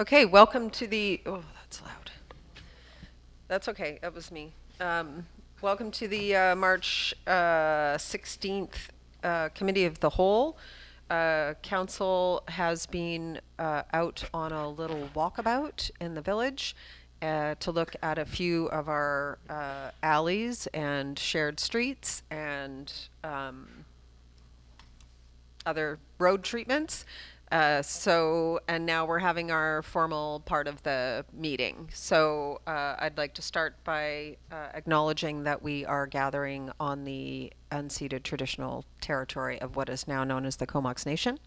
Okay, welcome to the, oh, that's loud. That's okay, that was me. Welcome to the March 16th Committee of the Whole. Council has been out on a little walkabout in the village to look at a few of our alleys and shared streets and other road treatments. And now we're having our formal part of the meeting. So I'd like to start by acknowledging that we are gathering on the unceded traditional territory of what is now known as the Comox Nation.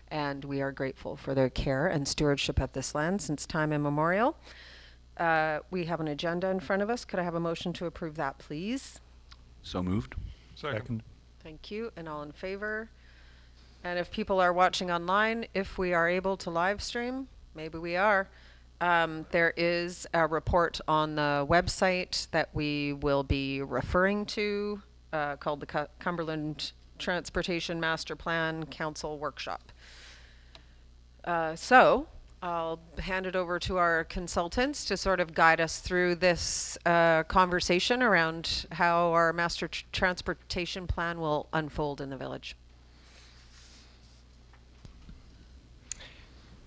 And we are grateful for their care and stewardship of this land since time immemorial. We have an agenda in front of us. Could I have a motion to approve that, please? So moved. Second. Thank you. And all in favor? And if people are watching online, if we are able to live stream, maybe we are, there is a report on the website that we will be referring to called the Cumberland Transportation Master Plan Council Workshop. So I'll hand it over to our consultants to sort of guide us through this conversation around how our master transportation plan will unfold in the village.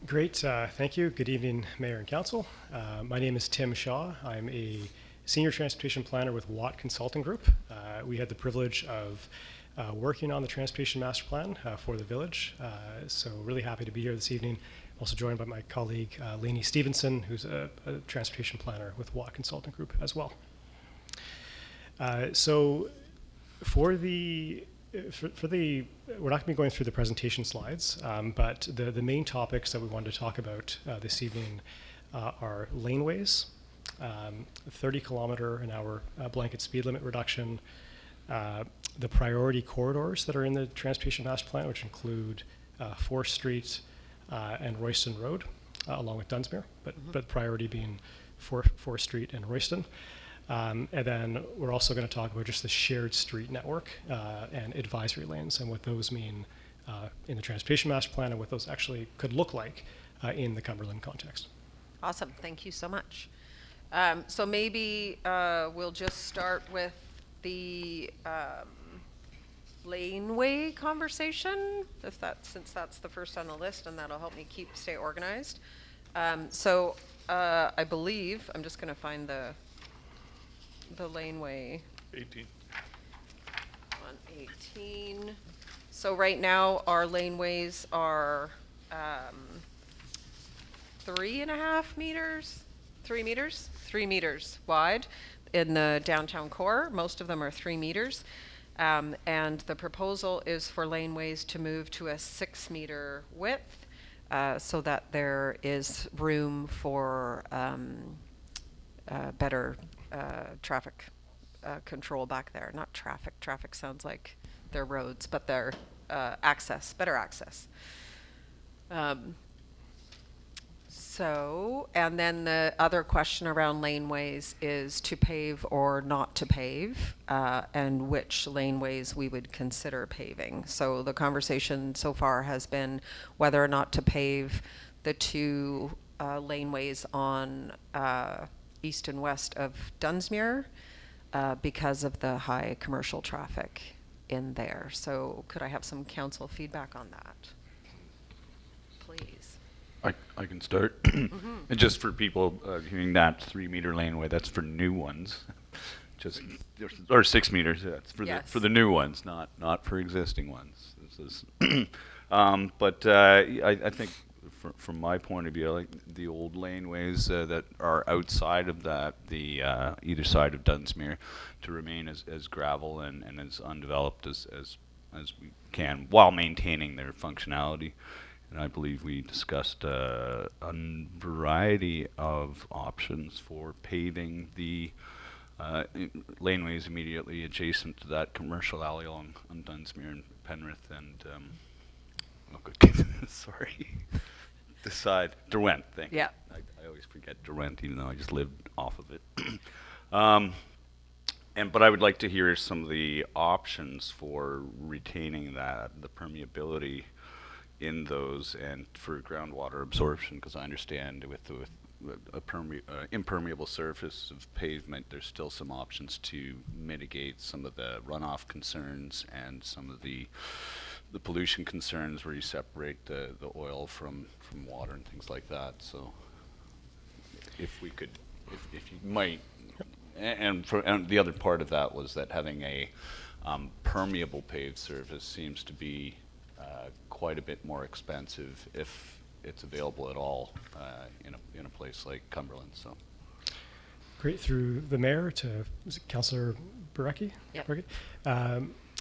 Great, thank you. Good evening, Mayor and Council. My name is Tim Shaw. I'm a Senior Transportation Planner with Watt Consulting Group. We had the privilege of working on the Transportation Master Plan for the village, so really happy to be here this evening. I'm also joined by my colleague, Lainey Stevenson, who's a Transportation Planner with Watt Consulting Group as well. So for the we're not going to be going through the presentation slides, but the main topics that we wanted to talk about this evening are laneways, 30 kilometer an hour blanket speed limit reduction, the priority corridors that are in the Transportation Master Plan, which include 4th Street and Royston Road, along with Dunsmuir, but priority being 4th Street and Royston. And then we're also going to talk about just the shared street network and advisory lanes and what those mean in the Transportation Master Plan and what those actually could look like in the Cumberland context. Awesome, thank you so much. So maybe we'll just start with the laneway conversation, since that's the first on the list, and that'll help me stay organized. So I believe I'm just going to find the laneway 18. on 18. So right now our laneways are 3.5 meters, 3 meters wide in the downtown core. Most of them are 3 meters. And the proposal is for laneways to move to a 6-meter width so that there is room for better traffic control back there. Not traffic. Traffic sounds like they're roads, but they're better access. And then the other question around laneways is to pave or not to pave, and which laneways we would consider paving. So the conversation so far has been whether or not to pave the 2 laneways on east and west of Dunsmuir because of the high commercial traffic in there. So could I have some council feedback on that, please? I can start. And just for people hearing that 3-meter laneway, that's for new ones. Or 6 meters. Yeah, it's for Yes. the new ones, not for existing ones. This is, but I think from my point of view, I like the old laneways that are outside of that, the either side of Dunsmuir, to remain as gravel and as undeveloped as we can, while maintaining their functionality. And I believe we discussed a variety of options for paving the laneways immediately adjacent to that commercial alley on Dunsmuir and Penrith and sorry. The side, Derwent thing. Yeah. I always forget Derwent, even though I just lived off of it. But I would like to hear some of the options for retaining the permeability in those and for groundwater absorption, because I understand with a impermeable surface of pavement, there's still some options to mitigate some of the runoff concerns and some of the pollution concerns where you separate the oil from water and things like that. So if we could, if you might, and the other part of that was that having a permeable paved surface seems to be quite a bit more expensive if it's available at all in a place like Cumberland. So Great. Through the mayor to, is it Councillor Barecki? Yep. Barecki?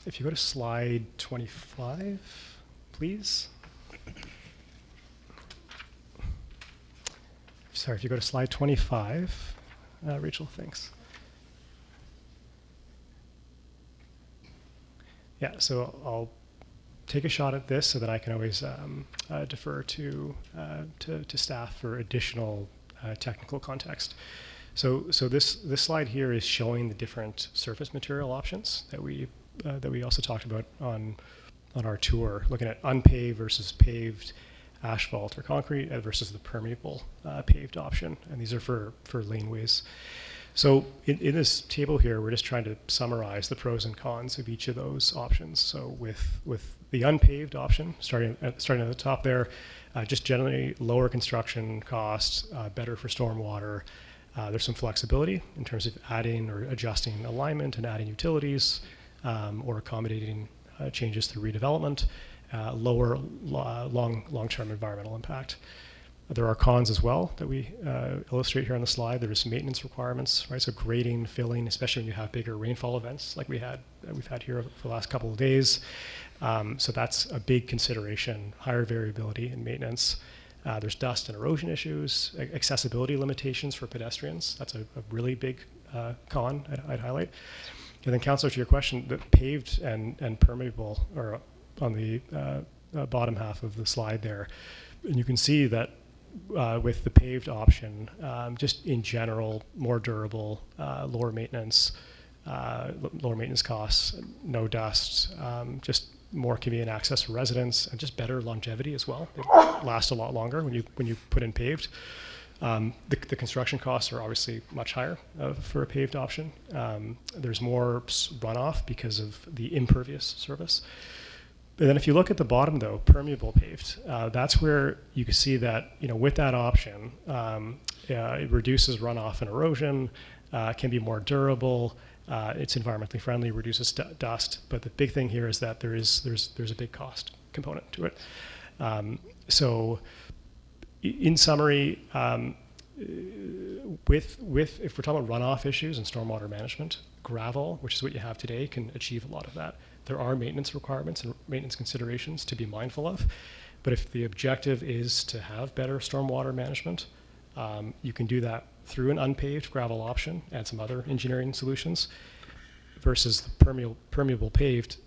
If you go to slide 25, please. Sorry, if you go to slide 25, Rachel, thanks. Yeah, so I'll take a shot at this so that I can always defer to staff for additional technical context. So this slide here is showing the different surface material options that we also talked about on our tour, looking at unpaved versus paved asphalt or concrete versus the permeable paved option, and these are for laneways. So in this table here, we're just trying to summarize the pros and cons of each of those options. So with the unpaved option, starting at the top there, just generally lower construction costs, better for stormwater. There's some flexibility in terms of adding or adjusting alignment and adding utilities or accommodating changes through redevelopment, lower long-term environmental impact. There are cons as well that we illustrate here on the slide. There's maintenance requirements, right? So grading, filling, especially when you have bigger rainfall events like we've had here for the last couple of days. So that's a big consideration, higher variability in maintenance. There's dust and erosion issues, accessibility limitations for pedestrians. That's a really big con I'd highlight. And then, Councillor, to your question, the paved and permeable are on the bottom half of the slide there. And you can see that with the paved option, just in general, more durable, lower maintenance costs, no dust, just more convenient access for residents, and just better longevity as well. They last a lot longer when you put in paved. The construction costs are obviously much higher for a paved option. There's more runoff because of the impervious surface. But then if you look at the bottom, though, permeable paved, that's where you can see that, with that option, it reduces runoff and erosion, can be more durable, it's environmentally friendly, reduces dust. But the big thing here is that there's a big cost component to it. So in summary, if we're talking about runoff issues and stormwater management, gravel, which is what you have today, can achieve a lot of that. There are maintenance requirements and maintenance considerations to be mindful of, but if the objective is to have better stormwater management, you can do that through an unpaved gravel option and some other engineering solutions, versus the permeable paved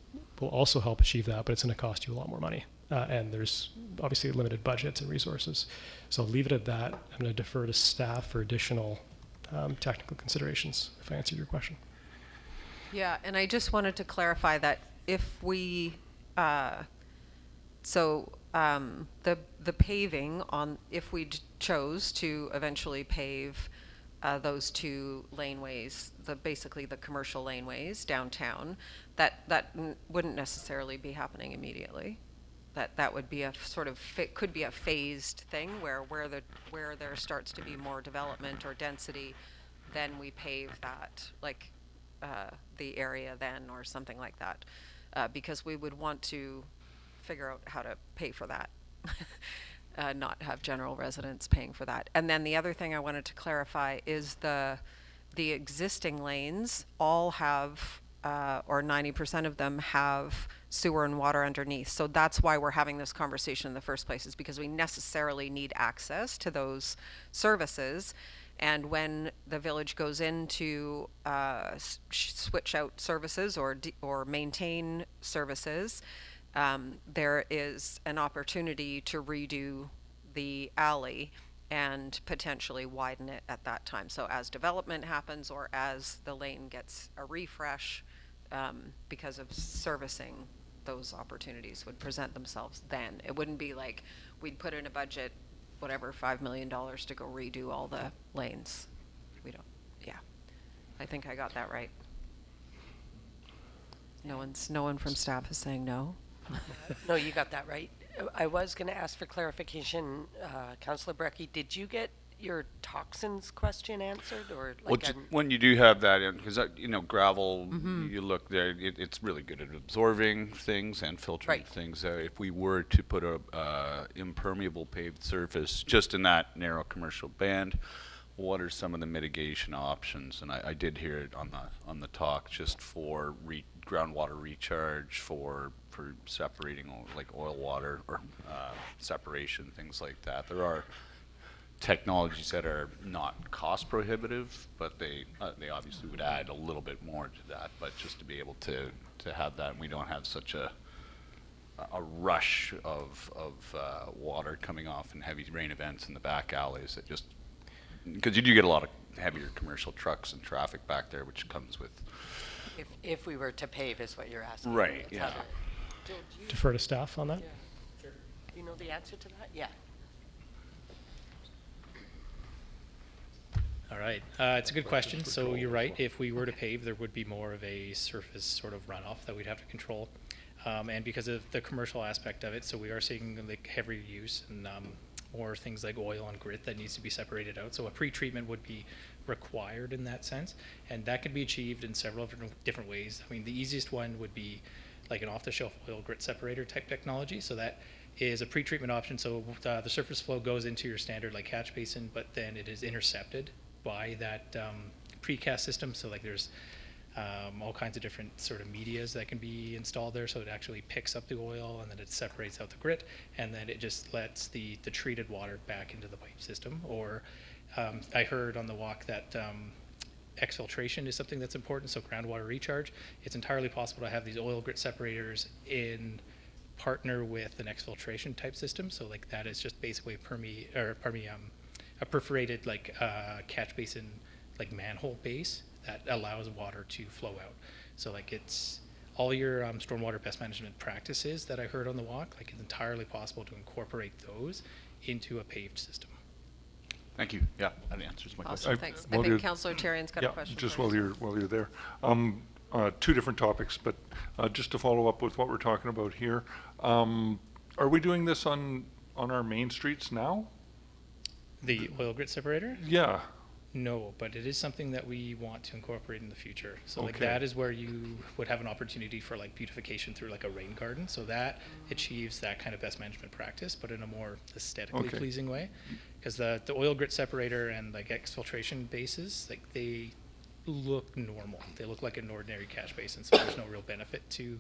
will also help achieve that, but it's going to cost you a lot more money. And there's obviously limited budgets and resources. So I'll leave it at that. I'm going to defer to staff for additional technical considerations, if I answered your question. Yeah, and I just wanted to clarify that if we, the paving on, if we chose to eventually pave those two laneways, basically the commercial laneways downtown, that wouldn't necessarily be happening immediately. That would be a sort of could be a phased thing where there starts to be more development or density, then we pave that, like the area then or something like that, because we would want to figure out how to pay for that, not have general residents paying for that. And then the other thing I wanted to clarify is the existing lanes all have, or 90% of them have sewer and water underneath. So that's why we're having this conversation in the first place, is because we necessarily need access to those services. And when the village goes in to switch out services or maintain services, there is an opportunity to redo the alley and potentially widen it at that time. So as development happens or as the lane gets a refresh because of servicing those opportunities would present themselves then. It wouldn't be like we'd put in a budget, whatever, $5 million to go redo all the lanes. We don't, yeah. I think I got that right. No one from staff is saying no? No, you got that right. I was going to ask for clarification. Councillor Brecky, did you get your toxins question answered, or Well, like when you do have that in, because gravel, you look there, it's really good at absorbing things and filtering Right. things. If we were to put a impermeable paved surface just in that narrow commercial band, what are some of the mitigation options? And I did hear it on the talk, just for groundwater recharge, for separating like oil water or separation, things like that. There are technologies that are not cost prohibitive, but they obviously would add a little bit more to that. But just to be able to have that, and we don't have such a rush of water coming off in heavy rain events in the back alleys, that just because you do get a lot of heavier commercial trucks and traffic back there, which comes with if we were to pave, is what you're asking? Right, It's yeah. how do you, Defer to staff on that. do you know the answer to that? Yeah. All right, it's a good question. So you're right. If we were to pave, there would be more of a surface sort of runoff that we'd have to control. And because of the commercial aspect of it, so we are seeing like heavier use and more things like oil and grit that needs to be separated out. So a pre-treatment would be required in that sense, and that can be achieved in several different ways. I mean, the easiest one would be like an off-the-shelf oil grit separator type technology. So that is a pre-treatment option. So the surface flow goes into your standard like catch basin, but then it is intercepted by that precast system. So like there's all kinds of different sort of medias that can be installed there, so it actually picks up the oil and then it separates out the grit, and then it just lets the treated water back into the pipe system. Or I heard on the walk that exfiltration is something that's important, so groundwater recharge. It's entirely possible to have these oil grit separators in partner with an exfiltration type system. So like that is just basically a perforated like catch basin, like manhole base that allows water to flow out. So like it's all your stormwater best management practices that I heard on the walk, like it's entirely possible to incorporate those into a paved system. Thank you. Yeah, that answers my question. Awesome, thanks. I while think you're- Councillor Terrian's got a question. Just for while us. you're there. Two different topics, but just to follow up with what we're talking about here. Are we doing this on our main streets now? The oil grit separator? Yeah. No, but it is something that we want to incorporate in the future. So like Okay. that is where you would have an opportunity for like beautification through like a rain garden. So that achieves that kind of best management practice, but in a more aesthetically Okay. pleasing way. Because the oil grit separator and like exfiltration bases, like they look normal. They look like an ordinary catch basin, so there's no real benefit to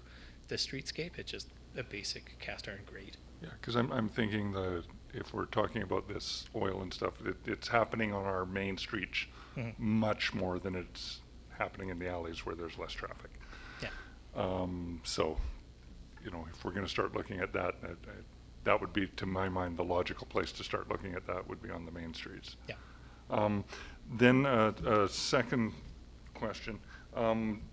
the streetscape. It's just a basic cast iron grate. Yeah, because I'm thinking if we're talking about this oil and stuff, it's happening on our main streets Mhm. much more than it's happening in the alleys where there's less traffic. Yeah. So, if we're going to start looking at that, that would be, to my mind, the logical place to start looking at that would be on the main streets. Yeah. Then a second question.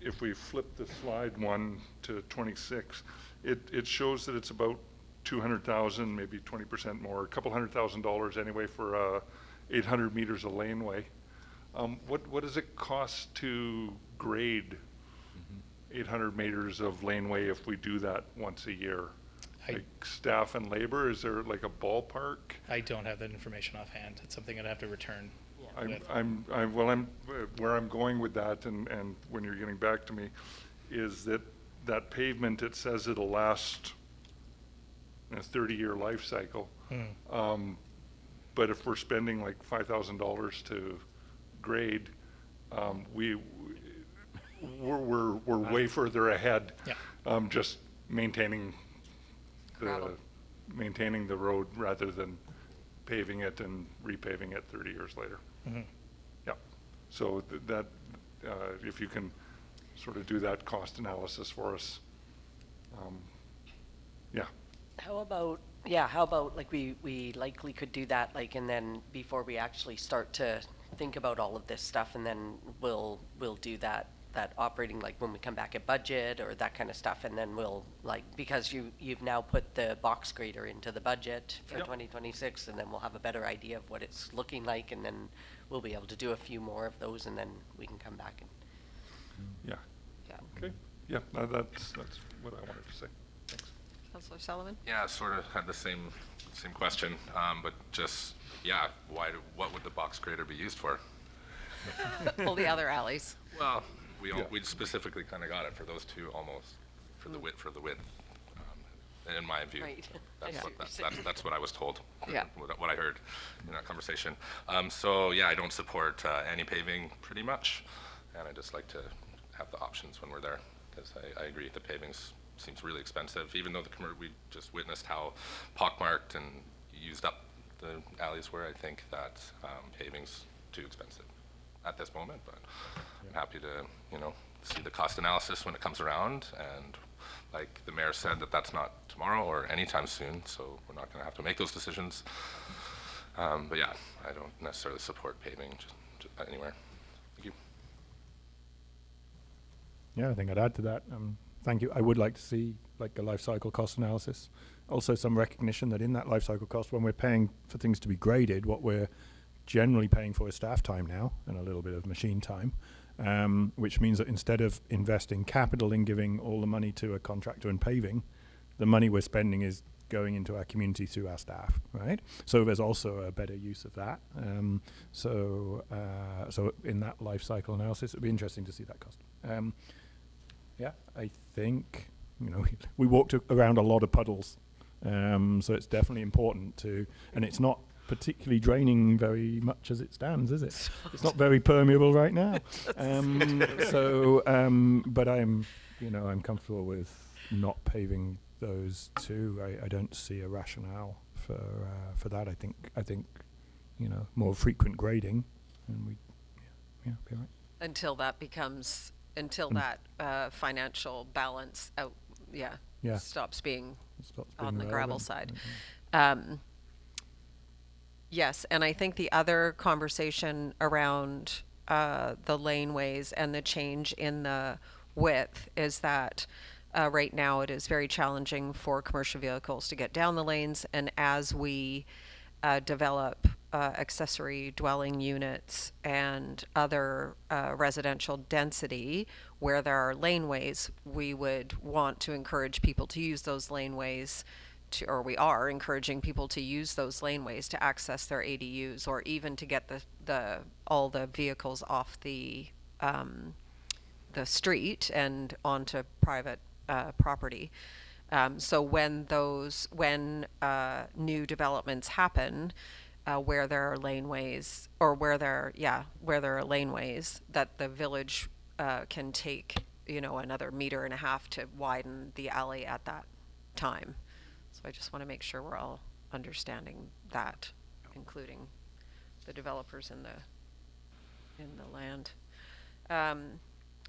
If we flip the slide 1 to 26, it shows that it's about 200,000, maybe 20% more, a couple $100,000 anyway for 800 meters of laneway. What does it cost to grade 800 meters of laneway if we do that once a year? Like staff and labor, is there like a ballpark? I don't have that information offhand. It's something I'd have to return. with. Where I'm going with that, and when you're getting back to me, is that pavement, it says it'll last a 30-year life cycle. But if we're spending like $5,000 to grade, we're way further ahead. Yeah. Just maintaining Gravel. the road rather than paving it and repaving it 30 years later. Mhm. Yeah. So that, if you can sort of do that cost analysis for us. Yeah. How about like we likely could do that, like, and then before we actually start to think about all of this stuff, and then we'll do that that operating, like when we come back at budget or that kind of stuff, and then we'll, like, because you've now put the box grader into the budget for Yep. 2026, and then we'll have a better idea of what it's looking like, and then we'll be able to do a few more of those, and then we can come back and, Yeah, yeah. okay, yeah, that's what I wanted to say. Thanks. Councillor Sullivan? Yeah, sort of had the same question, but just, yeah, what would the box grader be used for? All the other alleys. Well, Yeah. we specifically kind of got it for those two almost, for the width, in my view. Right. That's Yeah. what, that's what I was told. Yeah. What I heard in that conversation. So, yeah, I don't support any paving pretty much, and I just like to have the options when we're there, because I agree the paving seems really expensive, even though we just witnessed how pockmarked and used up the alleys were. I think that paving's too expensive at this moment, but I'm happy to, see the cost analysis when it comes around, and like the mayor said, that's not tomorrow or anytime soon, so we're not gonna have to make those decisions. But yeah, I don't necessarily support paving just anywhere. Thank you. Yeah, I think I'd add to that. Thank you. I would like to see like a life cycle cost analysis. Also some recognition that in that life cycle cost, when we're paying for things to be graded, what we're generally paying for is staff time now and a little bit of machine time, which means that instead of investing capital in giving all the money to a contractor and paving, the money we're spending is going into our community through our staff, right? So there's also a better use of that. So in that life cycle analysis, it'd be interesting to see that cost. Yeah, I think, we walked around a lot of puddles. So it's definitely important to, and it's not particularly draining very much as it stands, is it? It's not very permeable right now. But I'm comfortable with not paving those two. I don't see a rationale for that. I think more frequent grading, and we, be all right. Until that becomes, that financial balance Yeah. stops being Stops on being the gravel relevant. side. Yes, and I think the other conversation around the laneways and the change in the width is that right now it is very challenging for commercial vehicles to get down the lanes, and as we develop accessory dwelling units and other residential density where there are laneways, we would want to encourage people to use those laneways or we are encouraging people to use those laneways to access their ADUs, or even to get all the vehicles off the street and onto private property. So when new developments happen, where there are laneways, or where there are laneways, that the village can take another 1.5 meters to widen the alley at that time. So I just want to make sure we're all understanding that, including the developers in the land.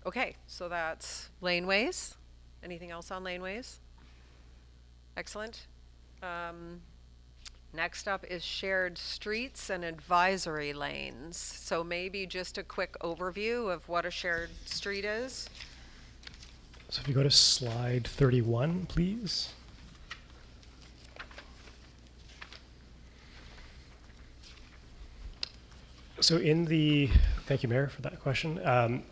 Okay, so that's laneways. Anything else on laneways? Excellent. Next up is shared streets and advisory lanes. So maybe just a quick overview of what a shared street is. So if you go to slide 31, please. So thank you, Mayor, for that question.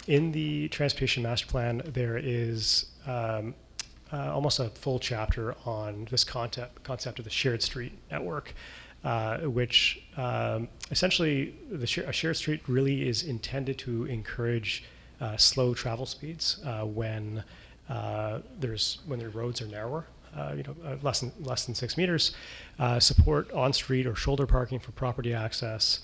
In the Transportation Master Plan, there is almost a full chapter on this concept of the shared street network, which essentially a shared street really is intended to encourage slow travel speeds when the roads are narrower. Less than 6 meters, support on-street or shoulder parking for property access.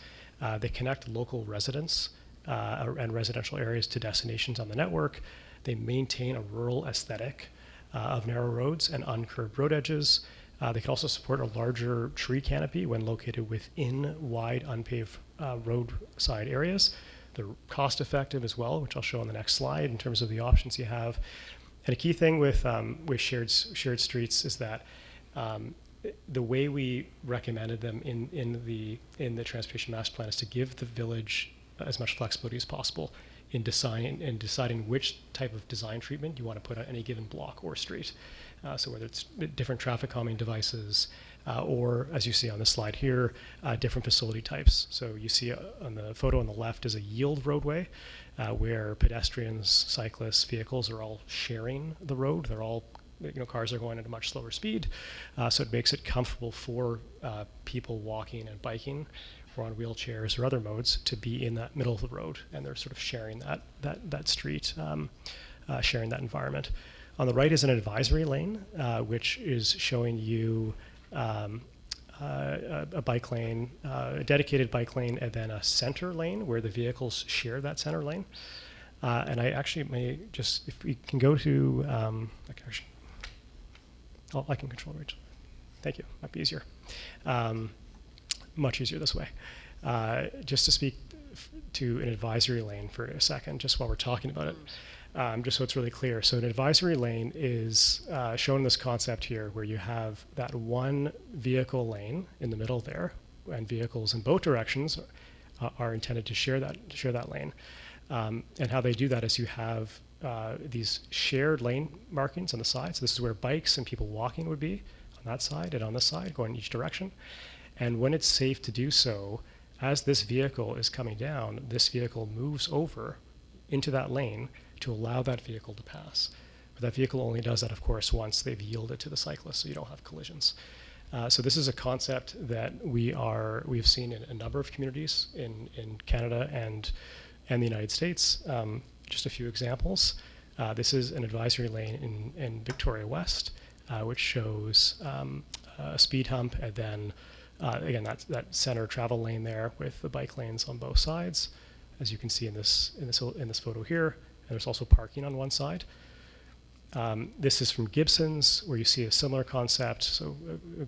They connect local residents and residential areas to destinations on the network. They maintain a rural aesthetic of narrow roads and uncurved road edges. They can also support a larger tree canopy when located within wide unpaved roadside areas. They're cost effective as well, which I'll show on the next slide in terms of the options you have. And a key thing with shared streets is that the way we recommended them in the Transportation Master Plan is to give the village as much flexibility as possible in deciding which type of design treatment you want to put on any given block or street. So whether it's different traffic calming devices, or as you see on the slide here, different facility types. So you see on the photo on the left is a yield roadway, where pedestrians, cyclists, vehicles are all sharing the road. They're all, cars are going at a much slower speed, so it makes it comfortable for people walking and biking, or on wheelchairs or other modes, to be in that middle of the road, and they're sort of sharing that street, sharing that environment. On the right is an advisory lane, which is showing you a bike lane, a dedicated bike lane, and then a center lane where the vehicles share that center lane. And I actually may just, if we can go to, I can control Rachel. Thank you, might be easier. Much easier this way. Just to speak to an advisory lane for a second, just while we're talking about it. Just so it's really clear. So an advisory lane is shown in this concept here, where you have that one vehicle lane in the middle there, and vehicles in both directions are intended to share that lane. And how they do that is you have these shared lane markings on the side. So this is where bikes and people walking would be, on that side and on this side, going in each direction. And when it's safe to do so, as this vehicle is coming down, this vehicle moves over into that lane to allow that vehicle to pass. But that vehicle only does that, of course, once they've yielded to the cyclist, so you don't have collisions. So this is a concept that we've seen in a number of communities in Canada and the United States. Just a few examples. This is an advisory lane in Victoria West, which shows a speed hump, and then again that center travel lane there with the bike lanes on both sides, as you can see in this photo here. And there's also parking on one side. This is from Gibsons, where you see a similar concept. So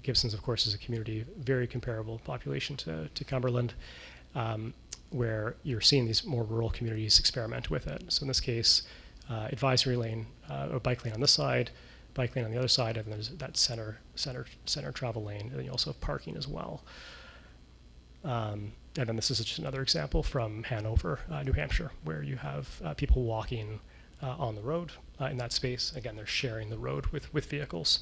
Gibsons, of course, is a community, very comparable population to Cumberland, where you're seeing these more rural communities experiment with it. So in this case, advisory lane, or bike lane on this side, bike lane on the other side, and then there's that center travel lane, and then you also have parking as well. And then this is just another example from Hanover, New Hampshire, where you have people walking on the road in that space. Again, they're sharing the road with vehicles.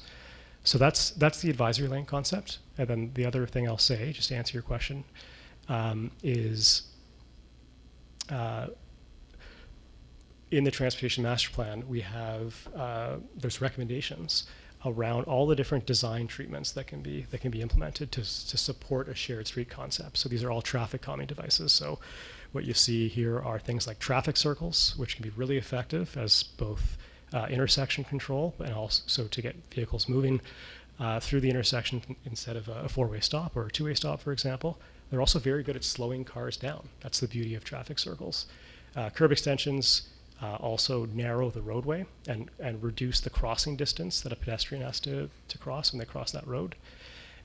So that's the advisory lane concept. And then the other thing I'll say, just to answer your question, is in the Transportation Master Plan, we have there's recommendations around all the different design treatments that can be implemented to support a shared street concept. So these are all traffic calming devices. So what you see here are things like traffic circles, which can be really effective as both intersection control and also to get vehicles moving through the intersection instead of a four-way stop or a two-way stop, for example. They're also very good at slowing cars down. That's the beauty of traffic circles. Curb extensions also narrow the roadway and reduce the crossing distance that a pedestrian has to cross when they cross that road.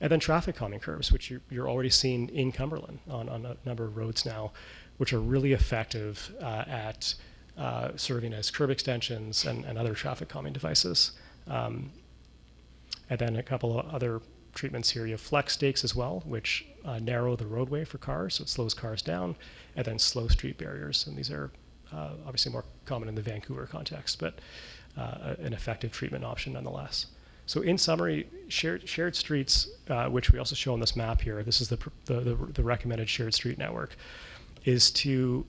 And then traffic calming curbs, which you're already seeing in Cumberland on a number of roads now, which are really effective at serving as curb extensions and other traffic calming devices. And then a couple of other treatments here. You have flex stakes as well, which narrow the roadway for cars, so it slows cars down, and then slow street barriers. And these are obviously more common in the Vancouver context, but an effective treatment option nonetheless. So in summary, shared streets, which we also show on this map here, this is the recommended shared street network, is to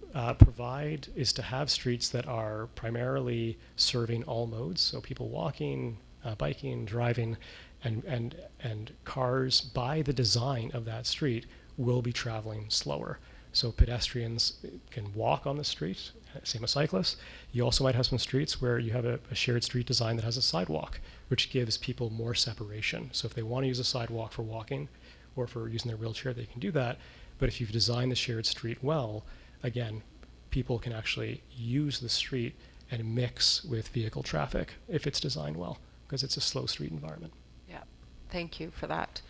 have streets that are primarily serving all modes, so people walking, biking, driving, and cars by the design of that street will be traveling slower. So pedestrians can walk on the street, same as cyclists. You also might have some streets where you have a shared street design that has a sidewalk, which gives people more separation. So if they want to use a sidewalk for walking or for using their wheelchair, they can do that. But if you've designed the shared street well, again, people can actually use the street and mix with vehicle traffic if it's designed well, because it's a slow street environment. Yeah, thank you for that.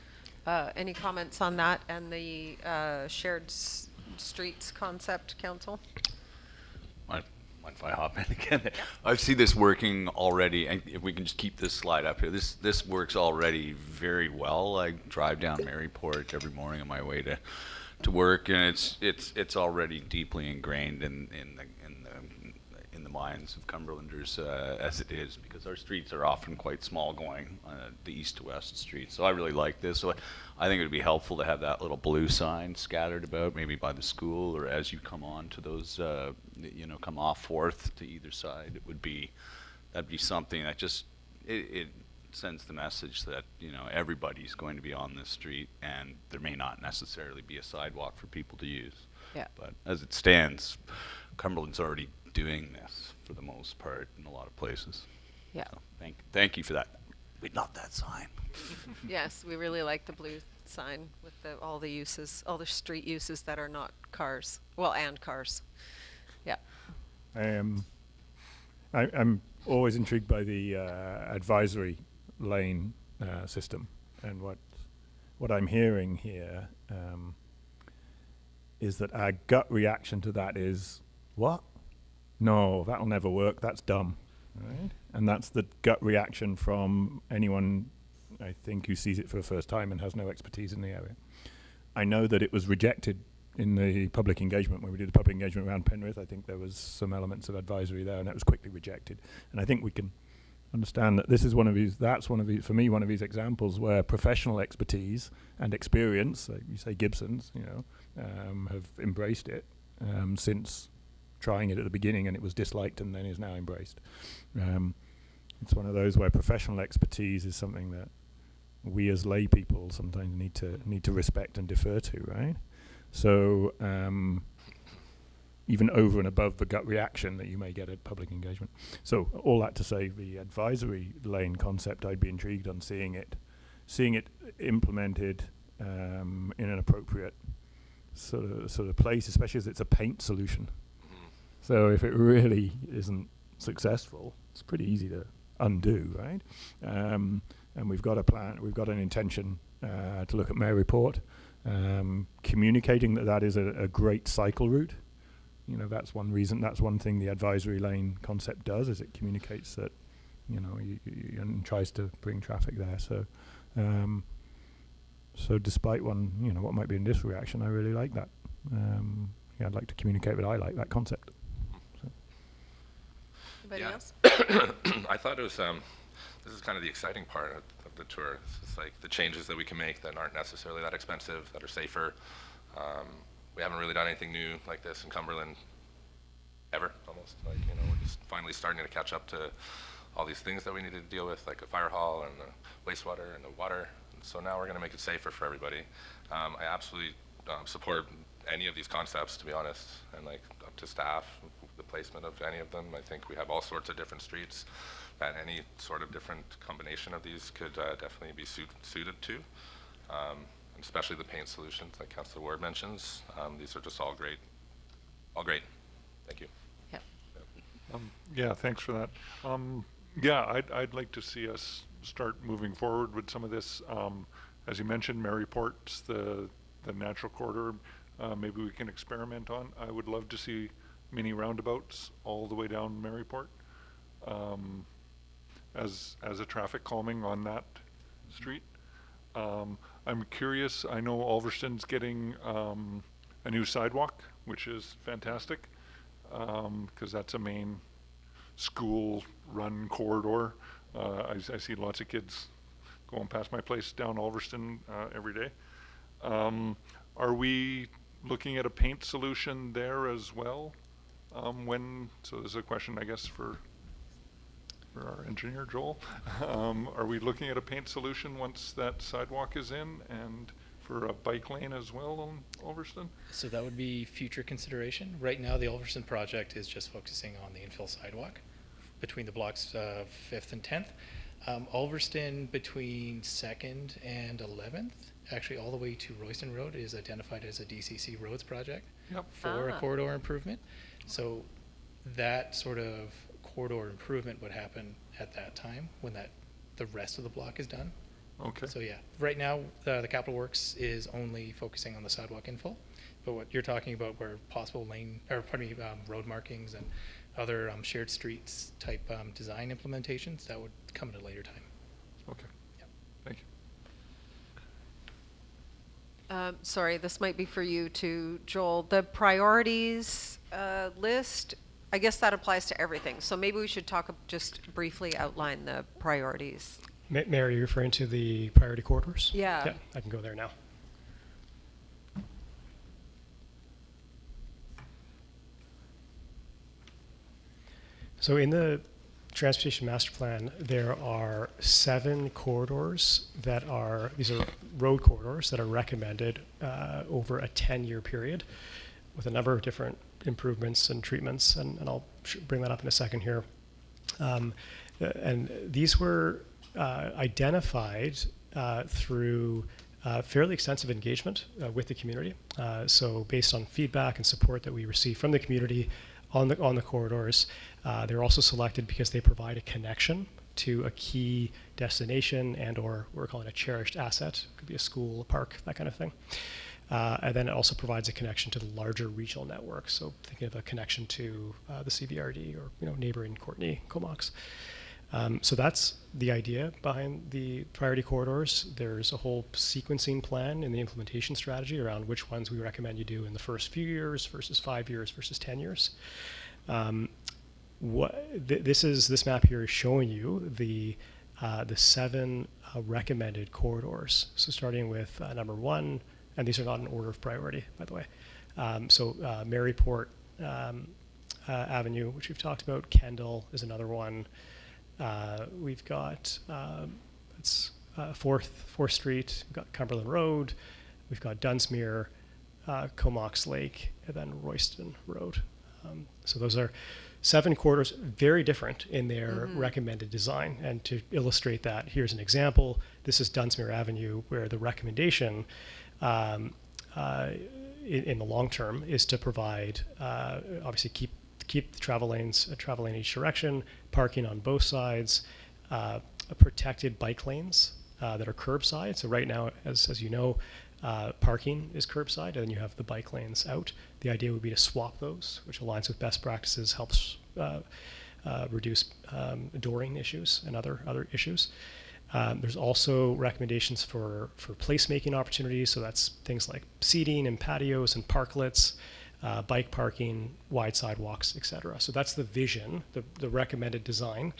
Any comments on that and the shared streets concept, Council? Mind if I hop in again? I see this working already, and if we can just keep this slide up here, this works already very well. I drive down Maryport every morning on my way to work, and it's already deeply ingrained in the minds of Cumberlanders as it is, because our streets are often quite small going the east to west streets. So I really like this. So I think it would be helpful to have that little blue sign scattered about, maybe by the school or as you come on to those, come off 4th to either side. That'd be something that just, it sends the message that, everybody's going to be on this street, and there may not necessarily be a sidewalk for people to use. Yeah. But as it stands, Cumberland's already doing this for the most part in a lot of places. Yeah. So thank you for that. We love that sign. Yes, we really like the blue sign with all the uses, all the street uses that are not cars. Well, and cars. Yeah. I'm always intrigued by the advisory lane system, and what I'm hearing here is that our gut reaction to that is, what? No, that'll never work. That's dumb, right? And that's the gut reaction from anyone, I think, who sees it for the first time and has no expertise in the area. I know that it was rejected in the public engagement. When we did the public engagement around Penrith, I think there was some elements of advisory there, and that was quickly rejected. And I think we can understand that this is one of these examples where professional expertise and experience, like you say Gibson's, have embraced it since trying it at the beginning, and it was disliked and then is now embraced. It's one of those where professional expertise is something that we as lay people sometimes need to respect and defer to, right? So even over and above the gut reaction that you may get at public engagement. So all that to say, the advisory lane concept, I'd be intrigued on seeing it implemented in an appropriate sort of place, especially as it's a paint solution. So if it really isn't successful, it's pretty easy to undo, right? And we've got a plan, we've got an intention to look at Maryport, communicating that is a great cycle route. That's one reason, that's one thing the advisory lane concept does, is it communicates that, and tries to bring traffic there. So, so despite what might be a initial reaction, I really like that. I'd like to communicate that I like that concept. So. Anybody Yeah. else? I thought it was, this is kind of the exciting part of the tour. It's like the changes that we can make that aren't necessarily that expensive, that are safer. We haven't really done anything new like this in Cumberland ever, almost. We're just finally starting to catch up to all these things that we needed to deal with, like a fire hall and the wastewater and the water. And so now we're going to make it safer for everybody. I absolutely support any of these concepts, to be honest, and up to staff, the placement of any of them. I think we have all sorts of different streets that any sort of different combination of these could definitely be suited to. And especially the paint solutions like Councillor Ward mentions. These are just all great. All great. Thank you. Yep. Yeah, thanks for that. I'd like to see us start moving forward with some of this. As you mentioned, Maryport's the natural corridor. Maybe we can experiment on. I would love to see mini roundabouts all the way down Maryport as a traffic calming on that street. I'm curious, I know Ulverston's getting a new sidewalk, which is fantastic, because that's a main school-run corridor. I see lots of kids going past my place down Ulverston every day. Are we looking at a paint solution there as well? So this is a question, I guess, for our engineer, Joel. Are we looking at a paint solution once that sidewalk is in, and for a bike lane as well on Ulverston? So that would be future consideration. Right now, the Ulverston project is just focusing on the infill sidewalk between the blocks 5th and 10th. Ulverston between 2nd and 11th, actually all the way to Royston Road, is identified as a DCC roads project for a corridor improvement. So that sort of corridor improvement would happen at that time when the rest of the block is done. Okay. So yeah, right now the Capital Works is only focusing on the sidewalk infill, but what you're talking about where possible road markings and other shared streets type design implementations, that would come at a later time. Okay. Yep. Thank you. Sorry, this might be for you too, Joel. The priorities list, I guess that applies to everything. So maybe we should talk, just briefly outline the priorities. Mayor, are you referring to the priority corridors? Yeah. Yeah, I can go there now. So in the Transportation Master Plan, there are 7 corridors that are, these are road corridors that are recommended over a 10-year period with a number of different improvements and treatments, and I'll bring that up in a second here. And these were identified through fairly extensive engagement with the community. So based on feedback and support that we received from the community on the corridors, they're also selected because they provide a connection to a key destination and or we're calling a cherished asset. It could be a school, a park, that kind of thing. And then it also provides a connection to the larger regional network. So thinking of a connection to the CVRD or neighboring Courtenay, Comox. So that's the idea behind the priority corridors. There's a whole sequencing plan in the implementation strategy around which ones we recommend you do in the first few years versus 5 years versus 10 years. This map here is showing you the 7 recommended corridors. So starting with number 1, and these are not in order of priority, by the way. Maryport Avenue, which we've talked about. Kendall is another one. We've got 4th Street, we've got Cumberland Road, we've got Dunsmuir, Comox Lake, and then Royston Road. So those are 7 corridors, very different in their recommended design. And to illustrate that, here's an example. This is Dunsmuir Avenue, where the recommendation in the long term is to provide, obviously keep the travel lanes, a travel lane in each direction, parking on both sides, protected bike lanes that are curbside. So right now, as you know, parking is curbside, and then you have the bike lanes out. The idea would be to swap those, which aligns with best practices, helps reduce dooring issues and other issues. There's also recommendations for placemaking opportunities. So that's things like seating and patios and parklets, bike parking, wide sidewalks, etc. So that's the vision, the recommended design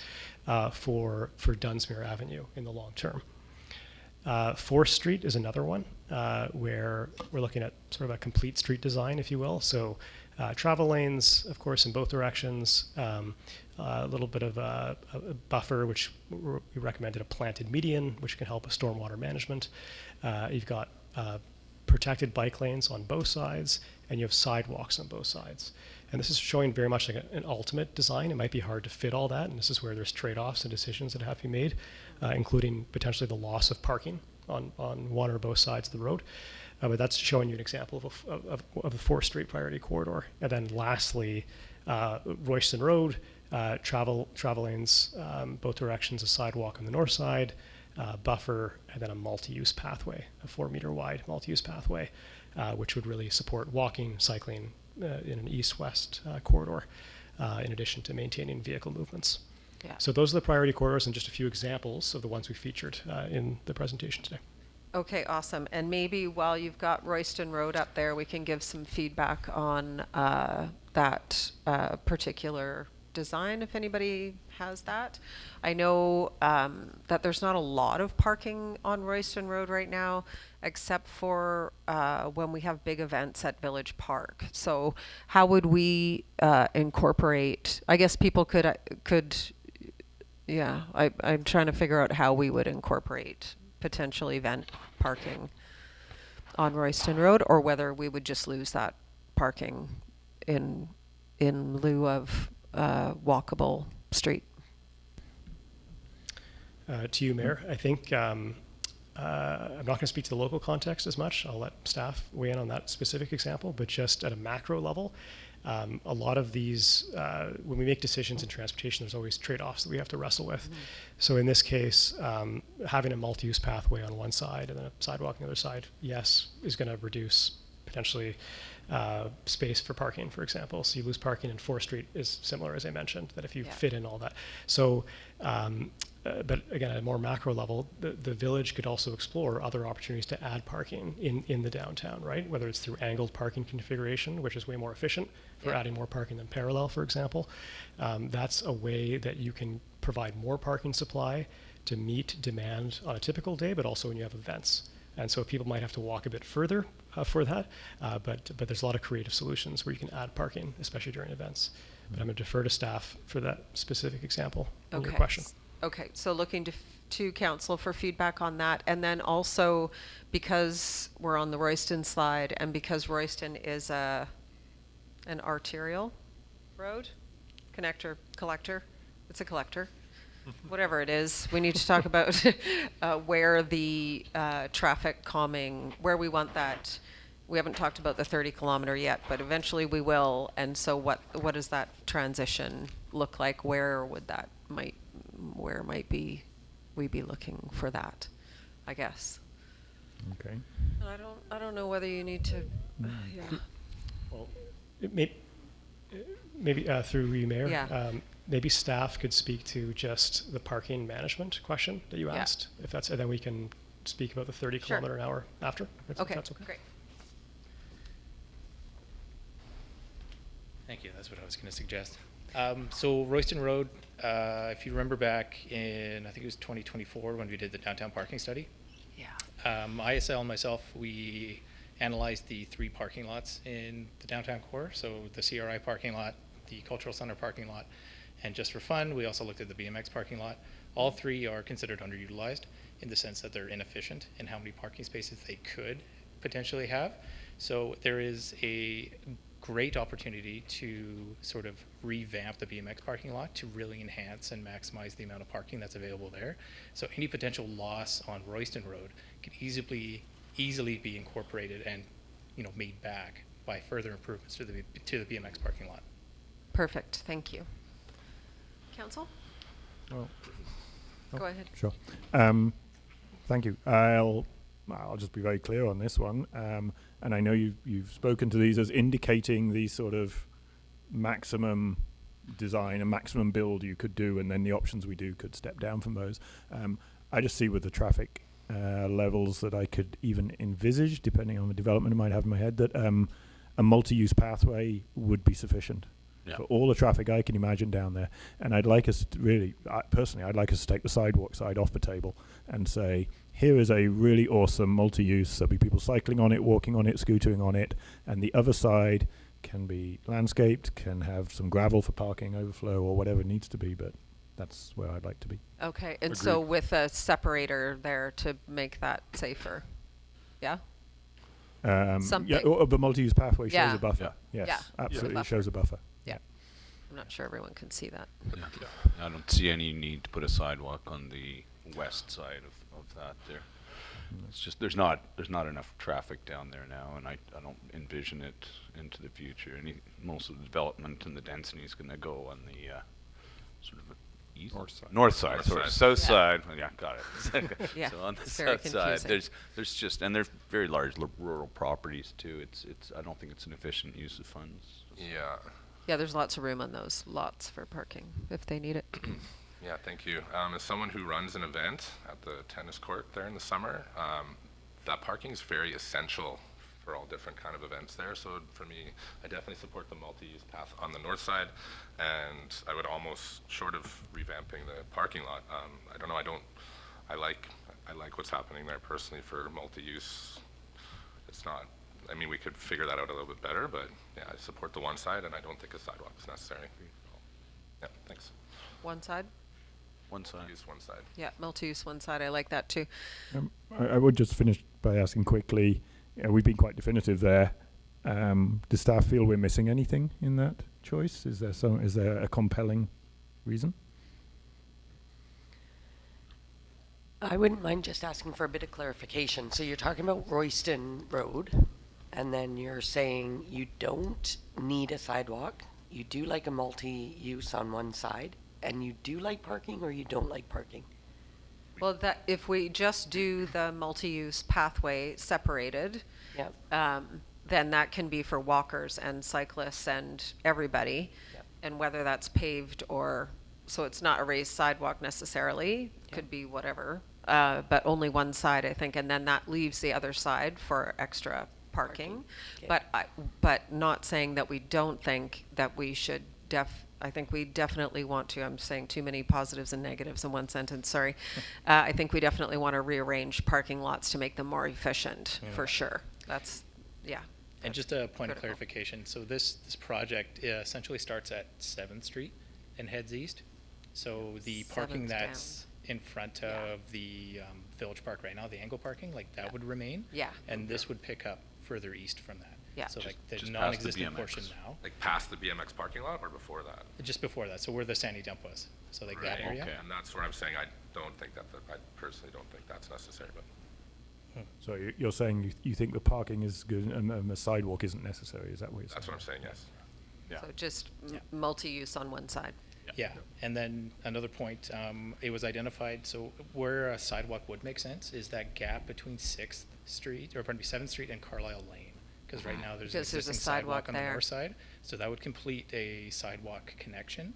for Dunsmuir Avenue in the long term. 4th Street is another one where we're looking at sort of a complete street design, if you will. So travel lanes, of course, in both directions. A little bit of a buffer, which we recommended a planted median, which can help with stormwater management. You've got protected bike lanes on both sides, and you have sidewalks on both sides. And this is showing very much like an ultimate design. It might be hard to fit all that, and this is where there's trade-offs and decisions that have to be made, including potentially the loss of parking on one or both sides of the road. But that's showing you an example of the 4th Street priority corridor. And then lastly, Royston Road, travel lanes, both directions, a sidewalk on the north side, buffer, and then a multi-use pathway, a 4-meter wide multi-use pathway, which would really support walking, cycling in an east-west corridor, in addition to maintaining vehicle movements. Yeah. So those are the priority corridors and just a few examples of the ones we featured in the presentation today. Okay, awesome. And maybe while you've got Royston Road up there, we can give some feedback on that particular design, if anybody has that. I know that there's not a lot of parking on Royston Road right now, except for when we have big events at Village Park. So how would we incorporate, I guess people could, yeah, I'm trying to figure out how we would incorporate potential event parking on Royston Road, or whether we would just lose that parking in lieu of walkable street. To you, Mayor, I think I'm not going to speak to the local context as much. I'll let staff weigh in on that specific example, but just at a macro level, a lot of these, when we make decisions in transportation, there's always trade-offs that we have to wrestle with. So in this case, having a multi-use pathway on one side and then a sidewalk on the other side, yes, is going to reduce potentially space for parking, for example. So you lose parking, and 4th Street is similar, as I mentioned, that if you fit in all that. So but again, at a more macro level, the village could also explore other opportunities to add parking in the downtown, right? Whether it's through angled parking configuration, which is way more efficient for Yeah. adding more parking than parallel, for example. That's a way that you can provide more parking supply to meet demand on a typical day, but also when you have events. And so people might have to walk a bit further for that, but there's a lot of creative solutions where you can add parking, especially during events. But I'm going to defer to staff for that specific example in your question. Okay, so looking to council for feedback on that. And then also, because we're on the Royston slide and because Royston is an arterial road, collector, it's a collector, whatever it is, we need to talk about where the traffic calming, where we want that. We haven't talked about the 30-kilometer yet, but eventually we will. And so what does that transition look like? Where might we be looking for that, I guess? Okay. And I don't know whether you need to, yeah. Well, maybe through you, Mayor, Yeah. maybe staff could speak to just the parking management question that you Yeah. asked. If that's, and then we can speak about the 30 Sure. kilometer an hour after. If Okay, that's okay. great. Thank you. That's what I was going to suggest. So Royston Road, if you remember back in, I think it was 2024 when we did the downtown parking study, Yeah. ISL and myself, we analyzed the 3 parking lots in the downtown core. So the CRI parking lot, the cultural center parking lot, and just for fun, we also looked at the BMX parking lot. All 3 are considered underutilized in the sense that they're inefficient in how many parking spaces they could potentially have. So there is a great opportunity to sort of revamp the BMX parking lot to really enhance and maximize the amount of parking that's available there. So any potential loss on Royston Road could easily be incorporated and, made back by further improvements to the BMX parking lot. Perfect, thank you. Council? Well, Go ahead. sure. Thank you. I'll just be very clear on this one. And I know you've spoken to these as indicating the sort of maximum design and maximum build you could do, and then the options we do could step down from those. I just see with the traffic levels that I could even envisage, depending on the development I might have in my head, that a multi-use pathway would be sufficient. Yeah. For all the traffic I can imagine down there. And I'd like us to really, personally, I'd like us to take the sidewalk side off the table and say, here is a really awesome multi-use. There'll be people cycling on it, walking on it, scootering on it. And the other side can be landscaped, can have some gravel for parking, overflow, or whatever it needs to be. But that's where I'd like to be. Okay, and so with a separator there to make that safer, yeah? Yeah, Something. the multi-use pathway shows Yeah. a buffer. Yeah. Yes, Yeah. absolutely, Yeah. it shows a buffer. Yeah. I'm not sure everyone can see that. Yeah. I don't see any need to put a sidewalk on the west side of that there. It's just there's not enough traffic down there now, and I don't envision it into the future. Most of the development and the density is going to go on the sort of east north side, North sorry, side. south Yeah. side. Well, yeah, got it. Yeah, So on the it's very south side, confusing. there's just and they're very large rural properties too. It's I don't think it's an efficient use of funds. Yeah. Yeah, there's lots of room on those lots for parking if they need it. Yeah, thank you. As someone who runs an event at the tennis court there in the summer, that parking is very essential for all different kind of events there. So for me, I definitely support the multi-use path on the north side, and I would almost, short of revamping the parking lot, I don't know, I like what's happening there personally for multi-use. It's not, I mean, we could figure that out a little bit better, but yeah, I support the one side, and I don't think a sidewalk is necessary. Yeah, thanks. One side? One side. Use one side. Yeah, multi-use one side, I like that too. I would just finish by asking quickly, we've been quite definitive there. Does staff feel we're missing anything in that choice? Is there a compelling reason? I wouldn't mind just asking for a bit of clarification. So you're talking about Royston Road, and then you're saying you don't need a sidewalk, you do like a multi-use on one side, and you do like parking or you don't like parking? Well, that, if we just do the multi-use pathway separated, Yeah. then that can be for walkers and cyclists and everybody. Yep. And whether that's paved or so it's not a raised sidewalk necessarily, could be whatever, but only one side, I think, and then that leaves the other side for extra parking. Okay. But not saying that we don't think that we should I think we definitely want to, I'm saying too many positives and negatives in one sentence, sorry. I think we definitely want to rearrange parking lots to make them more efficient, for sure. That's, yeah. And just a point of critical. clarification, so this project essentially starts at 7th Street and heads east. So the parking 7th down. that's in front Yeah. of the Village Park right now, the angle parking, like that Yeah. would remain. Yeah. And this would pick up further east from that. Yeah. So like the just past the non-existent BMX. portion now, Like past the BMX parking lot or before that? just before that, so where the sandy dump was, so like that Right, area. okay. And that's where I'm saying I don't think that, I personally don't think that's necessary, but. So you're saying you think the parking is good and the sidewalk isn't necessary, is that what you're saying? That's what I'm saying, yes. Yeah. So just Yeah. multi-use on one side. Yeah, and then another point, it was identified, so where a sidewalk would make sense is that gap between 6th Street, or pardon me, 7th Street and Carlisle Lane. Because right now there's an Because there's a existing sidewalk sidewalk on the there. north side, so that would complete a sidewalk connection.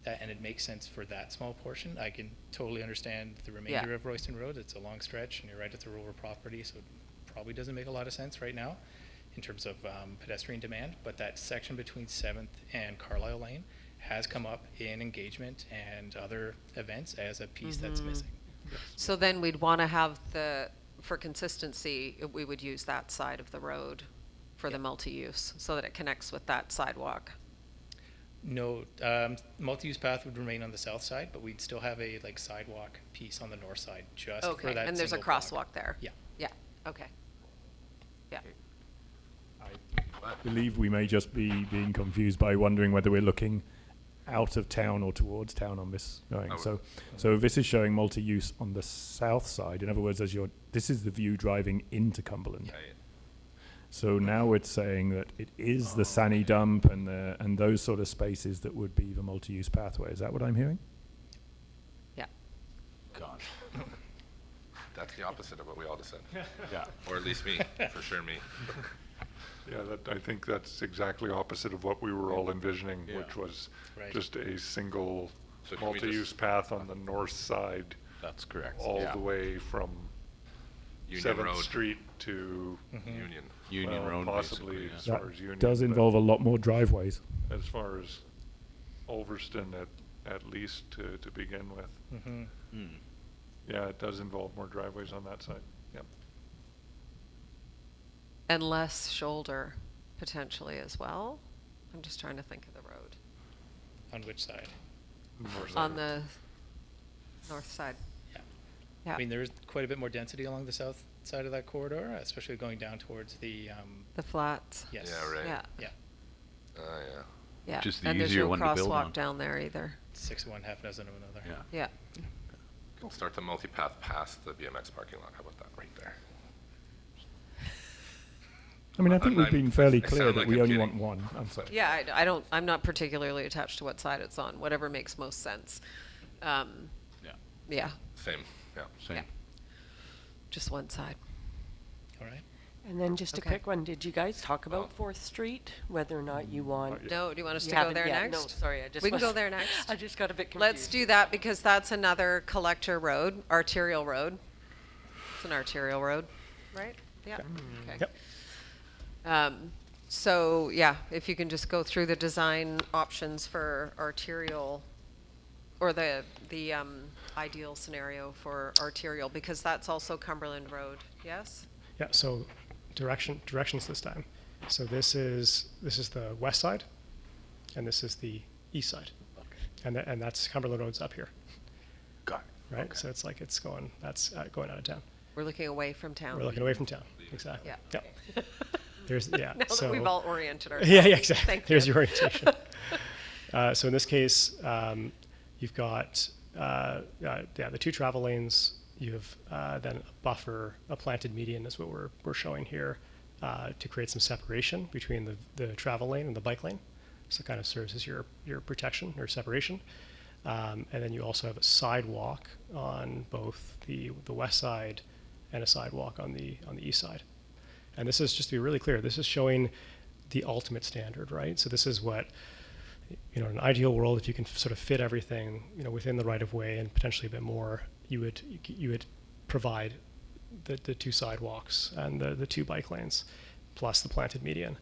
And it makes sense for that small portion. I can totally understand the remainder of Royston Road, it's a long stretch, and you're right at the rural property, so it probably doesn't make a lot of sense right now in terms of pedestrian demand, but that section between 7th and Carlisle Lane has come up in engagement and other events as a piece that's missing. So then we'd want to have for consistency, we would use that side of the road for the Yeah. multi-use, so that it connects with that sidewalk. No, multi-use path would remain on the south side, but we'd still have a like sidewalk piece on the north side just for Okay, that and there's a single block. crosswalk there? Yeah. Yeah, okay. Yeah. I believe we may just be being confused by wondering whether we're looking out of town or towards town on this going. I So, would- so this is showing multi-use on the south side. In other words, this is the view driving into Cumberland. Right. So now it's saying that it is the Sani dump and those sort of spaces that would be the multi-use pathway. Is that what I'm hearing? Yeah. God. That's the opposite of what we all just said. Yeah. Or at least me, for sure me. Yeah, I think that's exactly opposite of what we were all envisioning, Yeah. which was Right. just a single So can we just- multi-use path on the north side, That's correct. all Yeah. the way from Union 7th Road, Street to, Union. Union well, Road, possibly basically, as yeah. far as Union. Does but involve a lot more driveways. As far as Ulverston at least to begin with. Mhm. Hmm. Yeah, it does involve more driveways on that side, yep. And less shoulder potentially as well. I'm just trying to think of the road. On which side? North On side. the north side. Yeah. Yeah. I mean, there's quite a bit more density along the south side of that corridor, especially going down towards the, The flats. yes. Yeah, right. Yeah, Yeah, Yeah. yeah. Just the And there's easier no one to build crosswalk on. down there either. 6 of one, half dozen of another. Yeah. Yeah. We'll start the multi-path past the BMX parking lot. How about that right there? I mean, I think we've I'm- been fairly I clear sound that like we I'm only kidding. want one. I'm sorry. Yeah, I'm not particularly attached to what side it's on, whatever makes most sense. Yeah. Yeah, Same, yeah. Same. Yeah. just one side. All right. And then just a Okay. quick one, did you guys talk about 4th Street, whether or not you want? No, do you want us You to go haven't there yet? next? No, sorry, I just. We can was- go there next. I just got a bit confused. Let's do that because that's another collector road, arterial road. It's an arterial road, right? Yeah, okay. Yep. So, yeah, if you can just go through the design options for arterial, or the ideal scenario for arterial, because that's also Cumberland Road, yes? Yeah, so directions this time. So this is the west side, and this is the east side. And that's Cumberland Road's up here, Got it. right? So it's like going out of town. We're looking away from town. We're looking away from town, exactly. Yeah. Yep. There's, yeah. Now that so, we've all oriented ourselves. yeah, exactly. Thank There's you. your orientation. So in this case, you've got the 2 travel lanes. You have then a buffer, a planted median is what we're showing here to create some separation between the travel lane and the bike lane. So it kind of serves as your protection or separation. And then you also have a sidewalk on both the west side and a sidewalk on the east side. And this is, just to be really clear, this is showing the ultimate standard, right? So this is what, in an ideal world, if you can sort of fit everything, within the right of way and potentially a bit more, you would provide the two sidewalks and the two bike lanes, plus the planted median.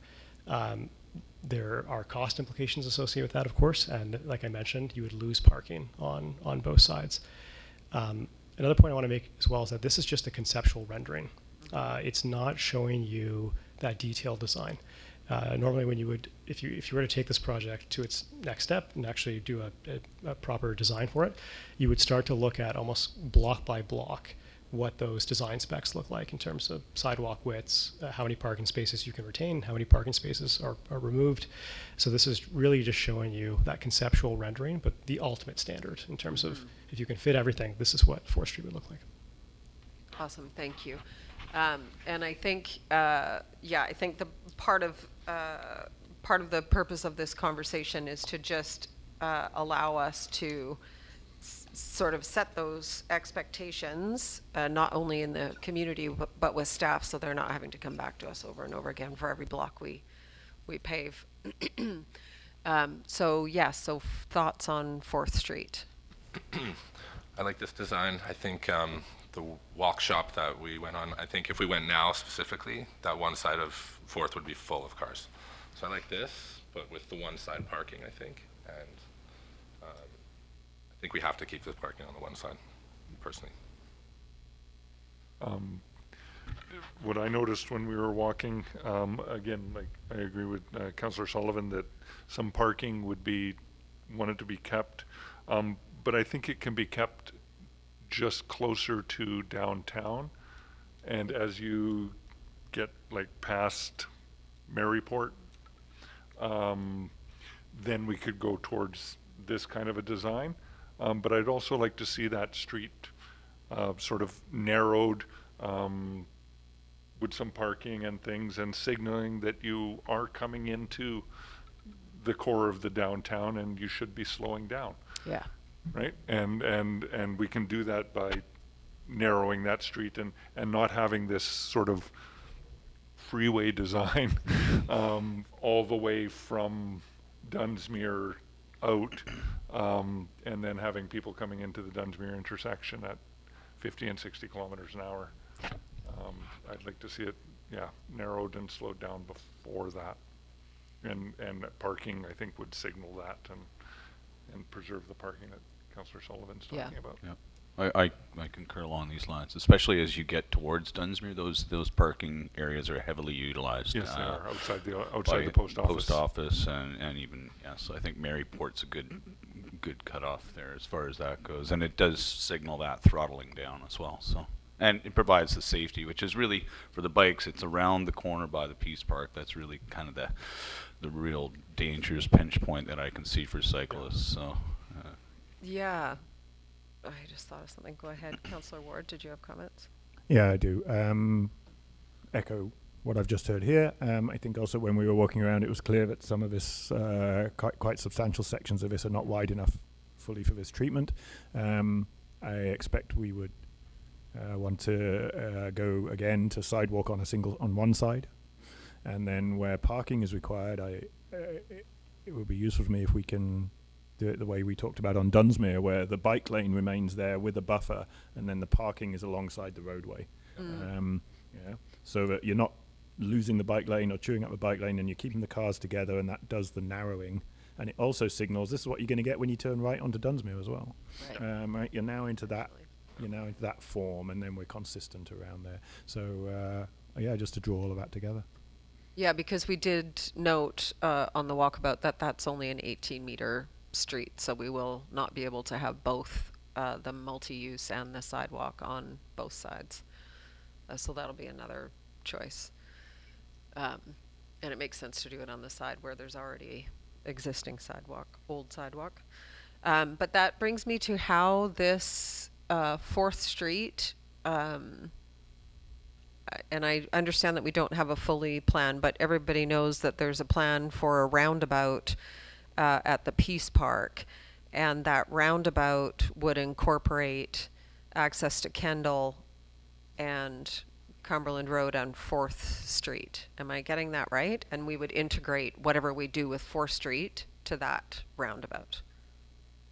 There are cost implications associated with that, of course, and like I mentioned, you would lose parking on both sides. Another point I want to make as well is that this is just a conceptual rendering. It's not showing you that detailed design. Normally, if you were to take this project to its next step and actually do a proper design for it, you would start to look at almost block by block what those design specs look like in terms of sidewalk widths, how many parking spaces you can retain, how many parking spaces are removed. So this is really just showing you that conceptual rendering, but the ultimate standard in terms of if you can fit everything, this is what 4th Street would look like. Awesome, thank you. And I think, I think the part of the purpose of this conversation is to just allow us to sort of set those expectations, not only in the community, but with staff, so they're not having to come back to us over and over again for every block we pave. So thoughts on 4th Street? I like this design. I think the walk shop that we went on, I think if we went now specifically, that one side of 4th would be full of cars. So I like this, but with the one side parking, I think. And I think we have to keep the parking on the one side, personally. What I noticed when we were walking, again, like I agree with Councillor Sullivan that some parking would be wanted to be kept, but I think it can be kept just closer to downtown, and as you get like past Maryport, then we could go towards this kind of a design. But I'd also like to see that street sort of narrowed with some parking and things and signaling that you are coming into the core of the downtown and you should be slowing down. Yeah. Right? And we can do that by narrowing that street and not having this sort of freeway design all the way from Dunsmuir out, and then having people coming into the Dunsmuir intersection at 50 and 60 kilometers an hour. I'd like to see it, narrowed and slowed down before that. And parking, I think, would signal that and preserve the parking that Councillor Sullivan's talking about. Yeah. I concur along these lines, especially as you get towards Dunsmuir. Those parking areas are heavily utilized. Yes, they are outside by the post office. Post office and even so I think Maryport's a good cutoff there as far as that goes, and it does signal that throttling down as well. So, and it provides the safety, which is really for the bikes. It's around the corner by the Peace Park. That's really kind of the real dangerous pinch point that I can see for cyclists. So. Yeah. I just thought of something. Go ahead, Councillor Ward. Did you have comments? Yeah, I do. Echo what I've just heard here. I think also when we were walking around, it was clear that some of this, quite substantial sections of this are not wide enough fully for this treatment. I expect we would want to go again to sidewalk on one side, and then where parking is required, it would be useful to me if we can do it the way we talked about on Dunsmuir, where the bike lane remains there with a buffer, and then the parking is alongside the roadway. So that you're not losing the bike lane or chewing up the bike lane, and you're keeping the cars together, and that does the narrowing. And it also signals this is what you're going to get when you turn right onto Dunsmuir as well. Right. Right, you're now into that form, and then we're consistent around there. So just to draw all of that together. Yeah, because we did note on the walkabout that that's only an 18-meter street, so we will not be able to have both the multi-use and the sidewalk on both sides. So that'll be another choice. And it makes sense to do it on the side where there's already existing sidewalk, old sidewalk. But that brings me to how this 4th Street, and I understand that we don't have a fully plan, but everybody knows that there's a plan for a roundabout at the Peace Park, and that roundabout would incorporate access to Kendall and Cumberland Road on 4th Street. Am I getting that right? And we would integrate whatever we do with 4th Street to that roundabout.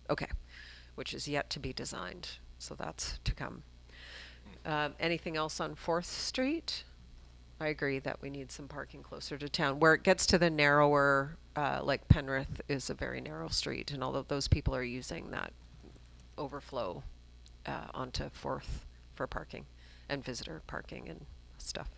Okay, which is yet to be designed, so that's to come. Anything else on 4th Street? I agree that we need some parking closer to town. Where it gets to the narrower, like Penrith is a very narrow street, and although those people are using that overflow onto 4th for parking and visitor parking and stuff.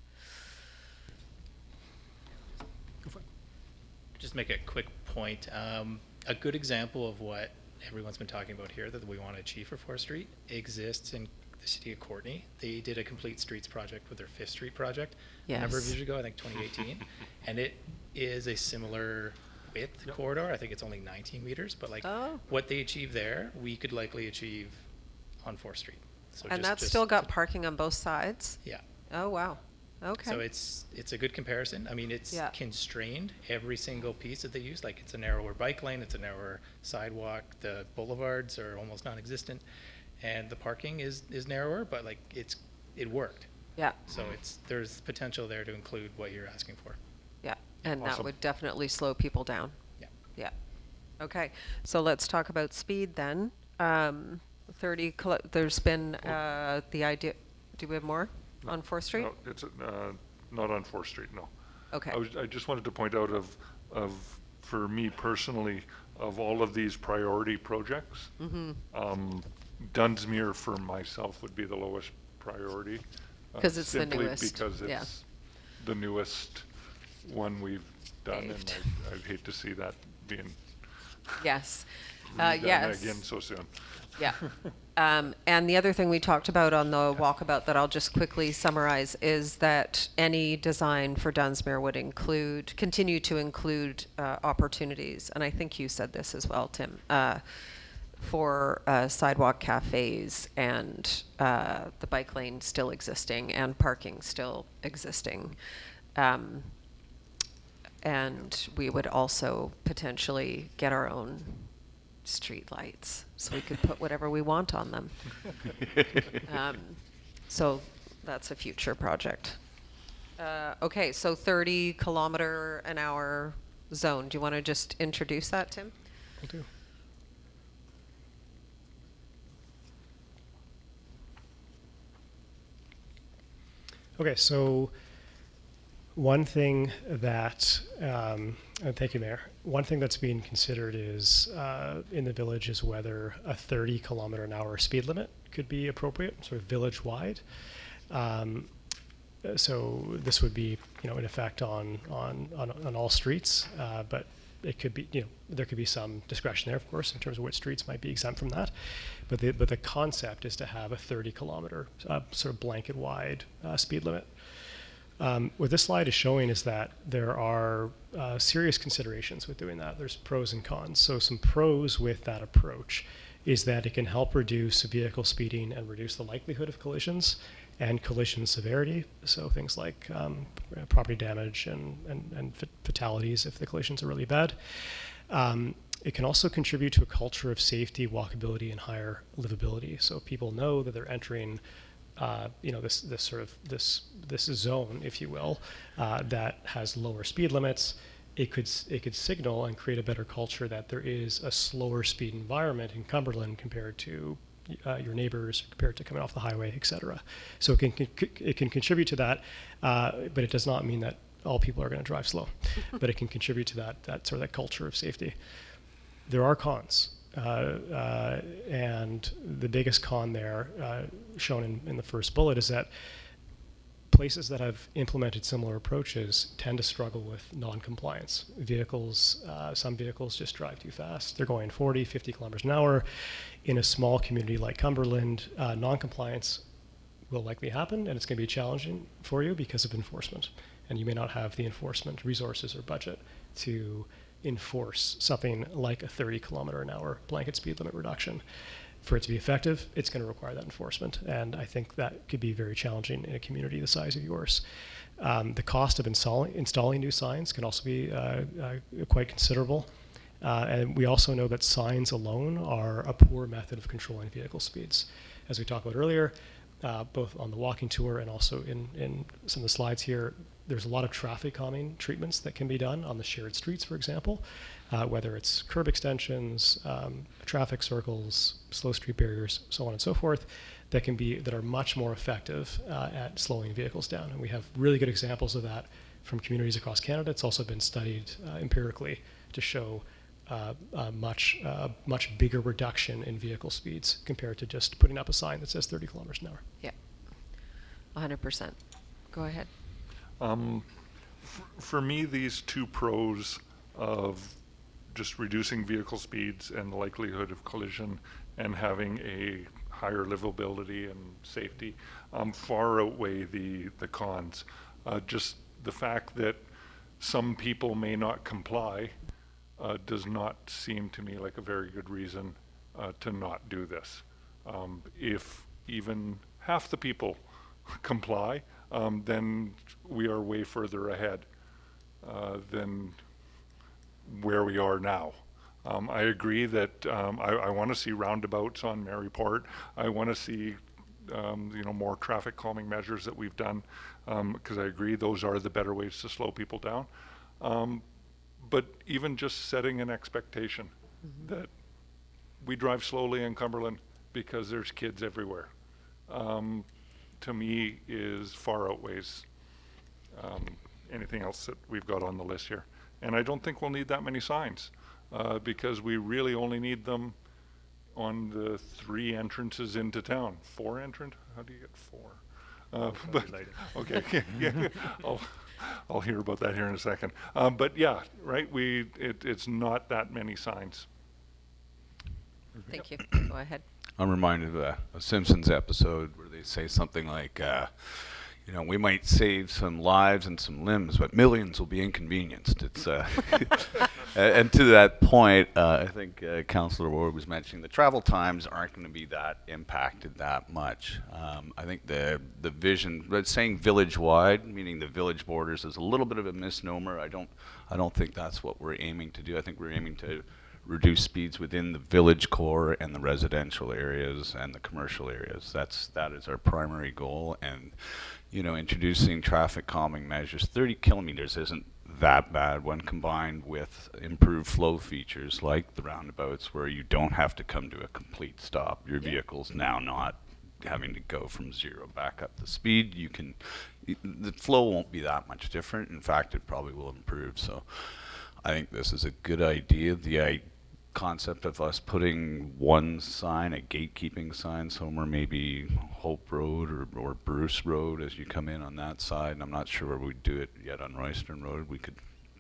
Just make a quick point. A good example of what everyone's been talking about here that we want to achieve for 4th Street exists in the city of Courtenay. They did a complete streets project with their 5th Street project a number of Yes. years ago, I think 2018, and it is a similar width corridor. I think it's only 19 meters, but like Oh. what they achieve there, we could likely achieve on 4th Street. So And just- that's just still got to- parking on both sides? Yeah. Oh, wow. Okay. So it's a good comparison. I mean, it's Yeah. constrained, every single piece that they use, like it's a narrower bike lane, it's a narrower sidewalk, the boulevards are almost non-existent, and the parking is narrower, but like it worked. Yeah, So there's potential there to include what you're asking for. yeah. And that Awesome. would definitely slow people down. Yeah. Yeah. Okay, so let's talk about speed then. 30, there's been the idea, do we have more on 4th Street? No, it's not on 4th Street, no. Okay. I just wanted to point out for me personally, of all of these priority projects, Dunsmuir for myself would be the lowest priority. 'Cause it's the simply newest, because yeah. it's the newest one we've done, and Paved. I'd hate to see that being Yes. redone Yes. again so soon. Yeah. And the other thing we talked about on the walkabout that I'll just quickly summarize is that any design for Dunsmuir would continue to include opportunities, and I think you said this as well, Tim, for sidewalk cafes and the bike lane still existing and parking still existing. And we would also potentially get our own street lights, so we could put whatever we want on them. So that's a future project. Okay, so 30-kilometer-an-hour zone. Do you want to just introduce that, Tim? Will do. Okay, so one thing that, and thank you, Mayor. One thing that's being considered is in the village is whether a 30-kilometer-an-hour speed limit could be appropriate, sort of village-wide. So this would be, in effect on all streets, but it could be, there could be some discretion there, of course, in terms of which streets might be exempt from that. But the concept is to have a 30-kilometer sort of blanket-wide speed limit. What this slide is showing is that there are serious considerations with doing that. There's pros and cons. So some pros with that approach is that it can help reduce vehicle speeding and reduce the likelihood of collisions and collision severity. So things like property damage and fatalities if the collisions are really bad. It can also contribute to a culture of safety, walkability, and higher livability. So people know that they're entering this zone, if you will, that has lower speed limits. It could signal and create a better culture that there is a slower speed environment in Cumberland compared to your neighbors, compared to coming off the highway, et cetera. So it can contribute to that, but it does not mean that all people are going to drive slow. But it can contribute to that culture of safety. There are cons. And the biggest con there, shown in the first bullet, is that places that have implemented similar approaches tend to struggle with non-compliance. Some vehicles just drive too fast. They're going 40, 50 kilometers an hour. In a small community like Cumberland, non-compliance will likely happen, and it's going to be challenging for you because of enforcement. And you may not have the enforcement resources or budget to enforce something like a 30-kilometer-an-hour blanket speed limit reduction. For it to be effective, it's going to require that enforcement, and I think that could be very challenging in a community the size of yours. The cost of installing new signs can also be quite considerable, and we also know that signs alone are a poor method of controlling vehicle speeds. As we talked about earlier, both on the walking tour and also in some of the slides here. There's a lot of traffic calming treatments that can be done on the shared streets, for example, whether it's curb extensions, traffic circles, slow street barriers, so on and so forth, that are much more effective at slowing vehicles down. And we have really good examples of that from communities across Canada. It's also been studied empirically to show a much bigger reduction in vehicle speeds compared to just putting up a sign that says 30 kilometers an hour. Yeah, 100%. Go ahead. For me, these two pros of just reducing vehicle speeds and the likelihood of collision and having a higher livability and safety far outweigh the cons. Just the fact that some people may not comply does not seem to me like a very good reason to not do this. If even half the people comply, then we are way further ahead than where we are now. I agree that I want to see roundabouts on Mary Port. I want to see more traffic calming measures that we've done, because I agree those are the better ways to slow people down. But even just setting an expectation that we drive slowly in Cumberland because there's kids everywhere, to me is far outweighs anything else that we've got on the list here. And I don't think we'll need that many signs because we really only need them on the 3 entrances into town. 4 entrant? How do you get 4? But okay, yeah, I'll hear about that here in a second. But yeah, right. It's not that many signs. Thank you. Go ahead. I'm reminded of a Simpsons episode where they say something like, we might save some lives and some limbs, but millions will be inconvenienced. It's and to that point, I think Councillor Ward was mentioning the travel times aren't going to be that impacted that much. I think the vision, but saying village-wide, meaning the village borders, is a little bit of a misnomer. I don't think that's what we're aiming to do. I think we're aiming to reduce speeds within the village core and the residential areas and the commercial areas. That is our primary goal. And introducing traffic calming measures, 30 kilometers isn't that bad when combined with improved flow features like the roundabouts, where you don't have to come to a complete stop. Your vehicle's now not having to go from 0 back up the speed. The flow won't be that much different. In fact, it probably will improve. So I think this is a good idea. The concept of us putting one sign, a gatekeeping sign somewhere, maybe Hope Road or Bruce Road as you come in on that side. And I'm not sure where we'd do it yet on Royston Road. We could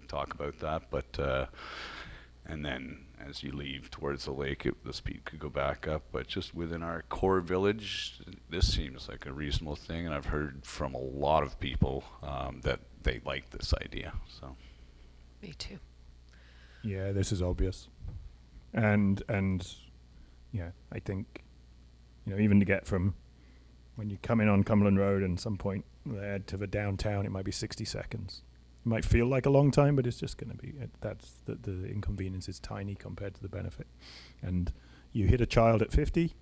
talk about that. But and then as you leave towards the lake, the speed could go back up. But just within our core village, this seems like a reasonable thing. And I've heard from a lot of people that they like this idea. So. Me too. Yeah, this is obvious. And yeah, I think, even to get from when you come in on Cumberland Road and some point there to the downtown, it might be 60 seconds. It might feel like a long time, but it's just going to be, the inconvenience is tiny compared to the benefit. And you hit a child at 50,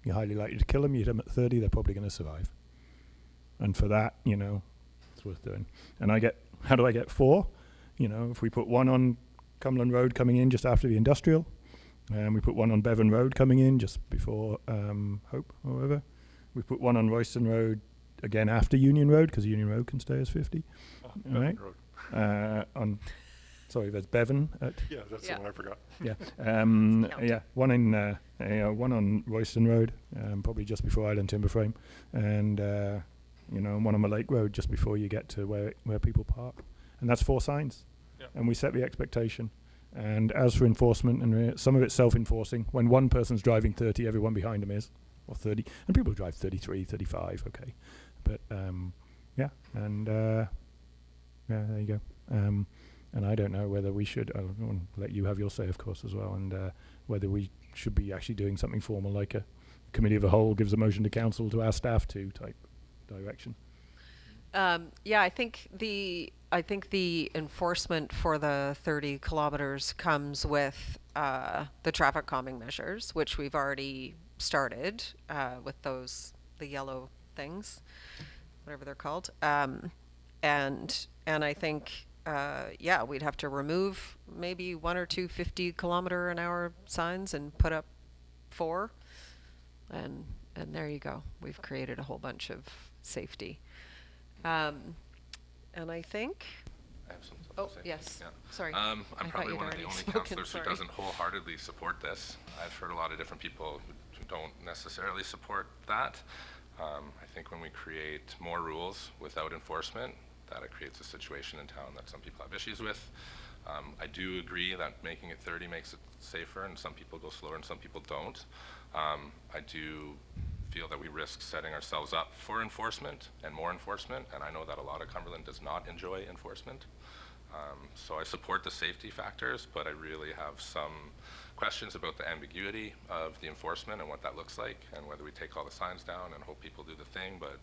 you're highly likely to kill them. You hit them at 30, they're probably going to survive. And for that, it's worth doing. And how do I get 4? If we put one on Cumberland Road coming in just after the industrial, and we put one on Bevan Road coming in just before Hope or whatever. We put one on Royston Road again after Union Road, because Union Road can stay as 50. All right. There's Bevan. Yeah, that's the one I forgot. Yeah. One on Royston Road, probably just before Island Timber Frame, and one on the Lake Road just before you get to where people park. And that's 4 signs. Yeah. And we set the expectation. And as for enforcement, and some of it's self-enforcing. When one person's driving 30, everyone behind them is, or 30. And people drive 33, 35, okay. But, there you go. And I don't know whether we should, I want to let you have your say, of course, as well, and whether we should be actually doing something formal, like a committee of the whole gives a motion to council to our staff to type direction. I think the enforcement for the 30 kilometers comes with the traffic calming measures, which we've already started with those the yellow things, whatever they're called. And I think, yeah, we'd have to remove maybe 1 or 2 50-kilometer-an-hour signs and put up 4. And there you go. We've created a whole bunch of safety. And I think, I have something oh, to say. yes, Yeah. sorry. I'm I thought probably you'd one of the already only spoken, councillors who sorry. doesn't wholeheartedly support this. I've heard a lot of different people who don't necessarily support that. I think when we create more rules without enforcement, that it creates a situation in town that some people have issues with. I do agree that making it 30 makes it safer, and some people go slower and some people don't. I do feel that we risk setting ourselves up for enforcement and more enforcement, and I know that a lot of Cumberland does not enjoy enforcement. So I support the safety factors, but I really have some questions about the ambiguity of the enforcement and what that looks like, and whether we take all the signs down and hope people do the thing. But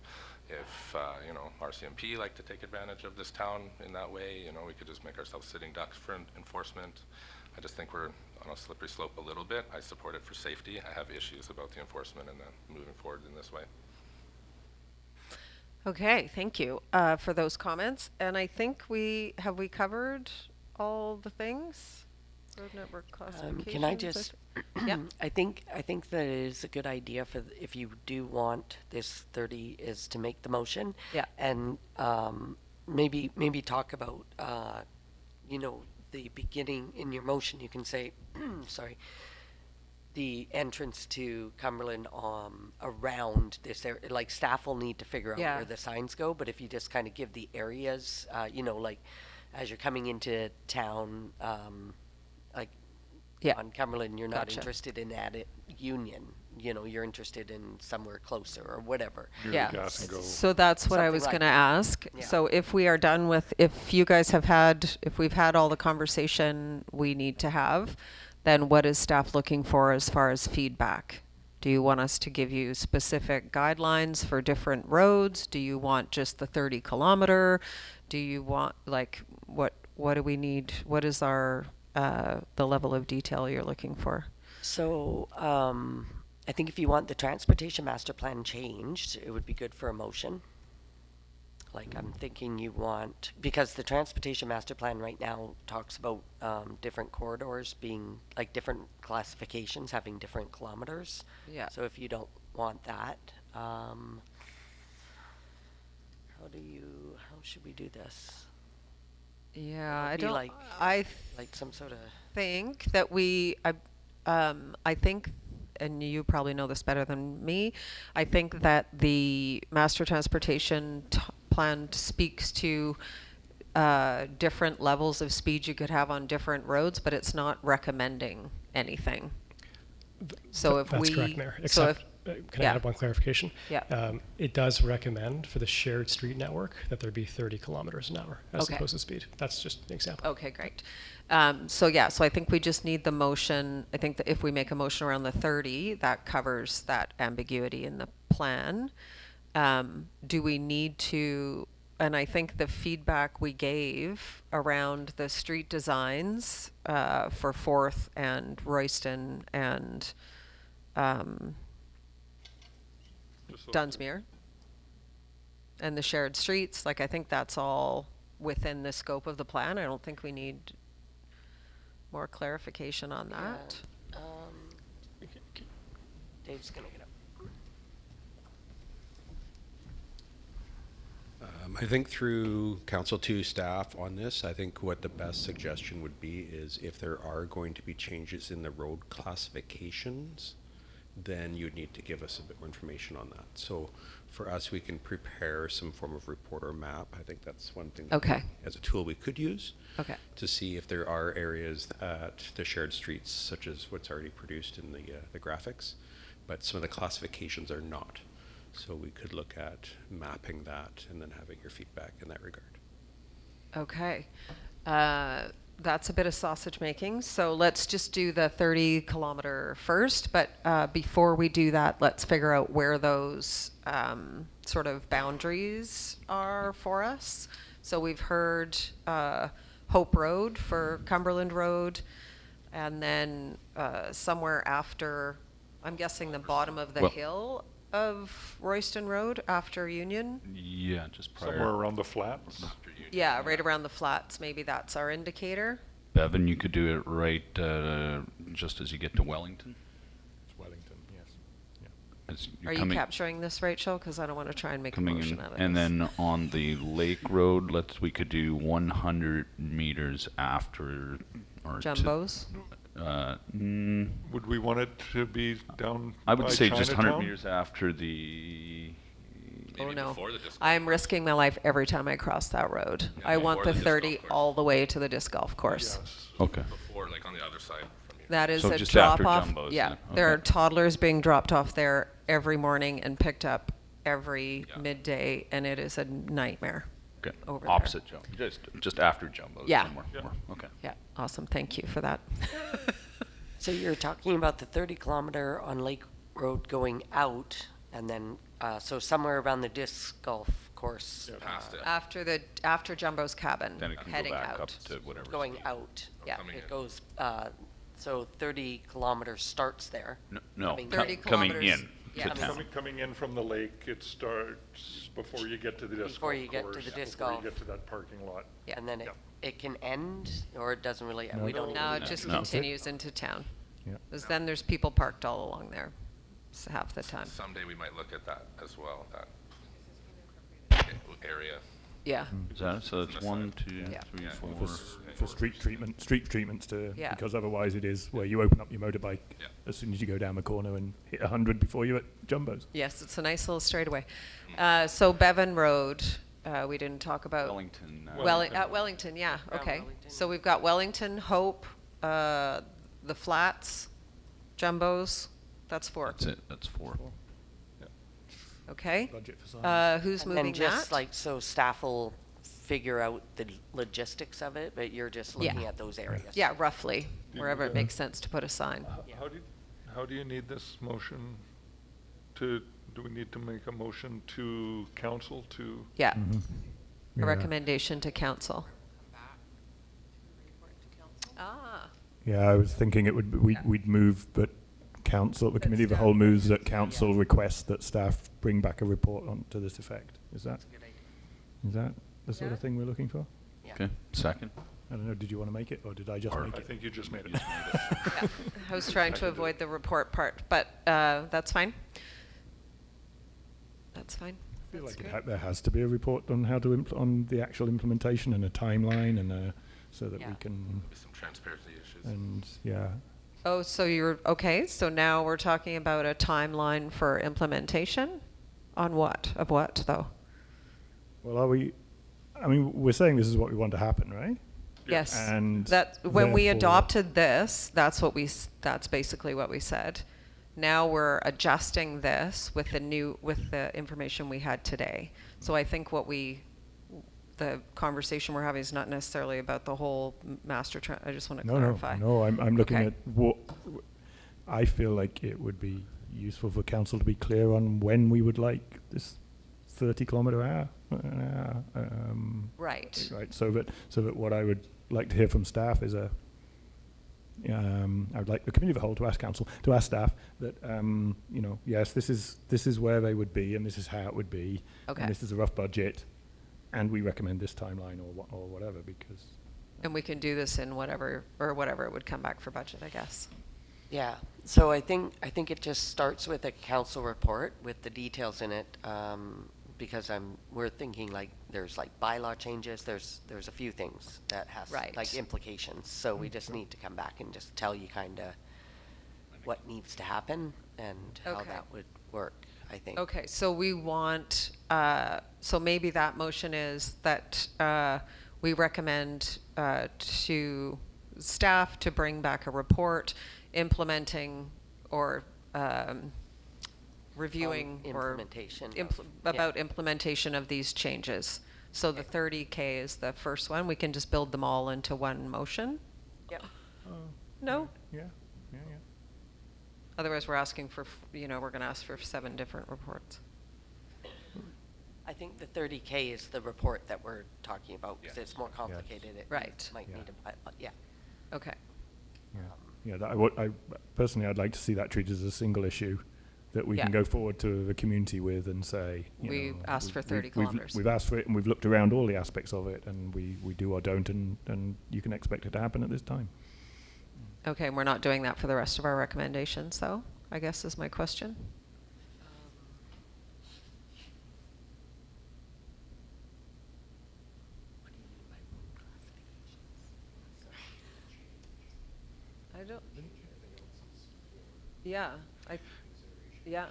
if you know, RCMP like to take advantage of this town in that way, you know, we could just make ourselves sitting ducks for enforcement. I just think we're on a slippery slope a little bit. I support it for safety. I have issues about the enforcement and then moving forward in this way. Okay, thank you for those comments. And I think we covered all the things? Road network classifications? Can I just? Yeah. I think that it is a good idea for if you do want this 30 is to make the motion. Yeah. And maybe talk about you know, the beginning in your motion. You can say, sorry, the entrance to Cumberland around this area. Like, staff will need to figure out Yeah. where the signs go, but if you just kind of give the areas, you know, like as you're coming into town, like Yeah. on Cumberland, you're not Gotcha. interested in at Union. You know, you're interested in somewhere closer or whatever. Near the Yeah. gas and go. So that's what I Something was like going to that. ask. Yeah. So if we are done with, if you guys have had, if we've had all the conversation we need to have, then what is staff looking for as far as feedback? Do you want us to give you specific guidelines for different roads? Do you want just the 30-kilometer? Do you want, like, what do we need? What is our, the level of detail you're looking for? So I think if you want the transportation master plan changed, it would be good for a motion. Like, I'm thinking you want, because the transportation master plan right now talks about different corridors being, like, different classifications having different kilometers. Yeah. So if you don't want that, how should we do this? Yeah, It'd I be don't, like- I Like some sort of, think that I think, and you probably know this better than me, I think that the master transportation plan speaks to different levels of speed you could have on different roads, but it's not recommending anything. So if That's we, correct, Mayor. so Except, can yeah. I add one clarification? Yeah. It does recommend for the shared street network that there be 30 kilometers an hour as Okay. opposed to speed. That's just an example. Okay, great. So yeah, so I think we just need the motion. I think that if we make a motion around the 30, that covers that ambiguity in the plan. Do we need to, and I think the feedback we gave around the street designs for Fourth and Royston and Just so- Dunsmuir and the shared streets, like, I think that's all within the scope of the plan. I don't think we need more clarification on that. Dave's gonna get up. I think through Council 2 staff on this, I think what the best suggestion would be is if there are going to be changes in the road classifications, then you'd need to give us a bit more information on that. So for us, we can prepare some form of report or map. I think that's one thing that Okay. as a tool we could use Okay. to see if there are areas at the shared streets, such as what's already produced in the graphics, but some of the classifications are not. So we could look at mapping that and then having your feedback in that regard. Okay. That's a bit of sausage making. So let's just do the 30-kilometer first. But before we do that, let's figure out where those sort of boundaries are for us. So we've heard Hope Road for Cumberland Road, and then somewhere after, I'm guessing the bottom of the Well- hill of Royston Road after Union. Yeah, just prior. Somewhere around the flats? Yeah, right around the flats. Maybe that's our indicator. Bevan, you could do it right just as you get to Wellington. It's Wellington, yes. As you're Are you coming- capturing this, Rachel? Because I don't want to try and make a coming motion in, out of and this. then on the Lake Road, we could do 100 meters after or to- Jumbos? Would we want it to be down I would by say just 100 Chinatown? meters after the. Oh, Maybe no. before the disc golf I'm course. risking my life every time I cross that road. Yeah, I want before the the disc golf 30 course. all the way to the disc golf course. Yes. Okay. Before, like on the other side from you. That is So a just drop after off. Jumbo's Yeah, then, there are okay. toddlers being dropped off there every morning and picked up every Yeah. midday, and it is a nightmare. Okay. Over there. Opposite Jumbo. Just after Jumbo. Yeah. somewhere. Yeah. Okay. Yeah, awesome. Thank you for that. So you're talking about the 30-kilometer on Lake Road going out, and then, so somewhere around the disc golf course. Past it. After Jumbo's cabin, Then it can heading go back out. up to whatever. Going out, yeah, coming it in. goes, so 30 kilometers starts there. No, Coming- 30 coming kilometers, in yeah. to town. Coming in from the lake, it starts before you get to the disc Before golf you get to course, the disc before golf. you get to that parking lot. Yeah. And then Yeah. it can end, or it doesn't really, No. we don't No, even. it just No. continues into town. Yeah. Because then there's people parked all along there half the time. Someday we might look at that as well, that area. Yeah, Is that, so it's On the 1, side. 2, Yeah. 3, Yeah. 4. For street treatments to, Yeah. because otherwise it is where you open up your motorbike Yeah. as soon as you go down the corner and hit 100 before you're at Jumbo's. yes, it's a nice little straightaway. So Bevan Road, we didn't talk about. Wellington. At Wellington, yeah, Around okay. Wellington. So we've got Wellington, Hope, the Flats, Jumbos, that's 4. That's it. That's 4. Okay. Budget for signs. Who's And moving then just that? like, so staff will figure out the logistics of it, but you're just Yeah. looking at those areas. Yeah, roughly, you wherever it move makes sense to put a sign. How do you need this motion do we need to make a motion to council to? Yeah, Yeah. a recommendation to council. Ah, Yeah, I was thinking it would, we'd move, but council, the committee of the staff- whole moves that council request that staff bring back a report on to this effect. Is that the sort Yeah. of thing we're looking for? Okay. Second. I don't know, did you want to make it, or did I just Or- make I it? think you just made it. yeah. I was trying to avoid the report part, but that's fine. That's fine. I feel That's like good. there has to be a report on how to on the actual implementation and a timeline and so that we Yeah. can, Some transparency issues. and yeah. Oh, so you're, okay, so now we're talking about a timeline for implementation? On what? Of what, though? Well, I mean, we're saying this is what we want to happen, right? Yes. And That, when we therefore- adopted this, that's that's basically what we said. Now we're adjusting this with the information we had today. So I think the conversation we're having is not necessarily about the whole I just want to No, clarify. no, I'm looking Okay. at what, I feel like it would be useful for council to be clear on when we would like this 30-kilometer hour. Right. Right, so that what I would like to hear from staff is I would like the committee of the whole to ask council, to ask staff that, yes, this is where they would be and this is how it would be. Okay. And this is a rough budget and we recommend this timeline or whatever, because And we can do this in whatever it would come back for budget, I guess. Yeah, so I think it just starts with a council report with the details in it, because we're thinking like, there's like bylaw changes, there's a few things that has, Right. like implications, so we just need to come back and just tell you kinda what needs to happen and how Okay. that would work, I think. Okay, so we want, so maybe that motion is that we recommend to staff to bring back a report implementing or reviewing or Implementation. about implementation of these changes. So the 30K is the first one. We can just build them all into one motion? Yep. No? yeah. Otherwise, we're asking for, we're going to ask for 7 different reports. I think the 30K is the report that we're talking about, because Yeah. it's more complicated. It Right. Might Yeah. need yeah. Okay. Yeah, I'd personally, I'd like to see that treated as a single issue that we Yeah. can go forward to the community with and say, We asked for 30 we've- kilometers. We've asked for it, and we've looked around all the aspects of it, and we do or don't, and you can expect it to happen at this time. Okay, and we're not doing that for the rest of our recommendations, though, I guess is my question. I don't. Yeah, yeah.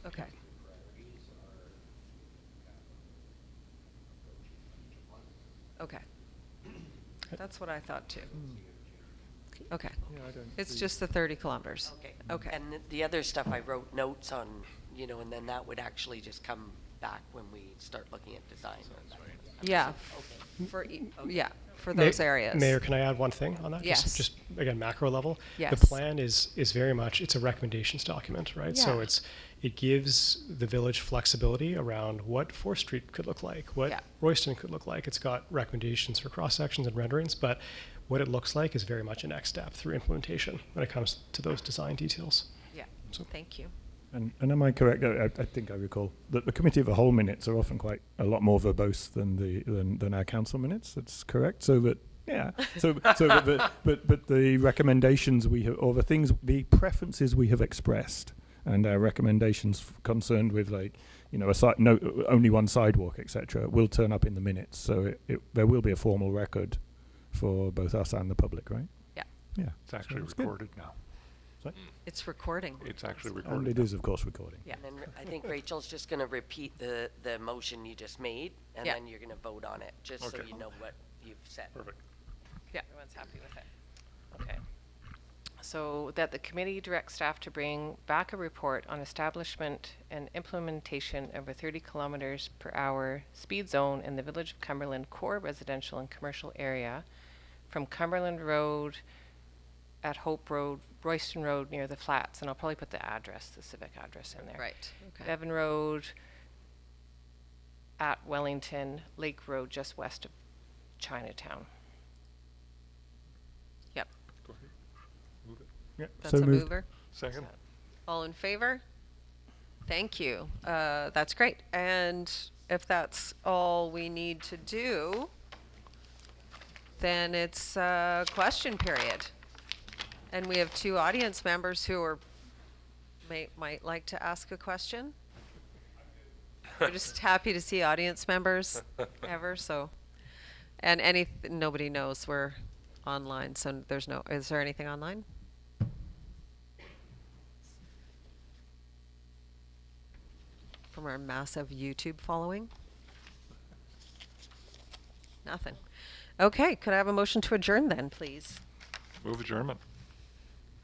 Okay. Okay. That's what I thought too. Okay. It's just the 30 kilometers. Okay. Okay. And the other stuff I wrote notes on, and then that would actually just come back when we start looking at design. Yeah, for those areas. Mayor, can I add one thing on that? Yes. Just again, macro level. Yes. The plan is very much, it's a recommendations document, right? So Yeah. it gives the village flexibility around what 4th Street could look like, what Yeah. Royston could look like. It's got recommendations for cross sections and renderings, but what it looks like is very much a next step through implementation when it comes to those design details. Yeah, thank you. And am I correct? I think I recall that the committee of the whole minutes are often quite a lot more verbose than our council minutes. That's correct. So that but the recommendations we have, or the preferences we have expressed, and our recommendations concerned with only one sidewalk, etc., will turn up in the minutes. So there will be a formal record for both us and the public, right? Yeah. Yeah. It's actually that's good. recorded now. It's recording. It's actually And recorded. it is, of course, recording. Yeah. And then I think Rachel's just going to repeat the motion you just made, and Yeah. then you're going to vote on it, just so Okay. you know what you've said. Perfect. Yeah. Everyone's happy with it. Okay. So that the committee directs staff to bring back a report on establishment and implementation of a 30 kilometers per hour speed zone in the Village of Cumberland core residential and commercial area from Cumberland Road at Hope Road, Royston Road near the flats, and I'll probably put the address, the civic address in there. Right. Okay. Bevan Road at Wellington, Lake Road just west of Chinatown. Yep. Yeah. That's so a moved. mover. Second? All in favor? Thank you. That's great. And if that's all we need to do, then it's question period. And we have 2 audience members who might like to ask a question. We're just happy to see audience members ever, so. And nobody knows we're online, so is there anything online? From our massive YouTube following? Nothing. Okay, could I have a motion to adjourn then, please? Move adjournment.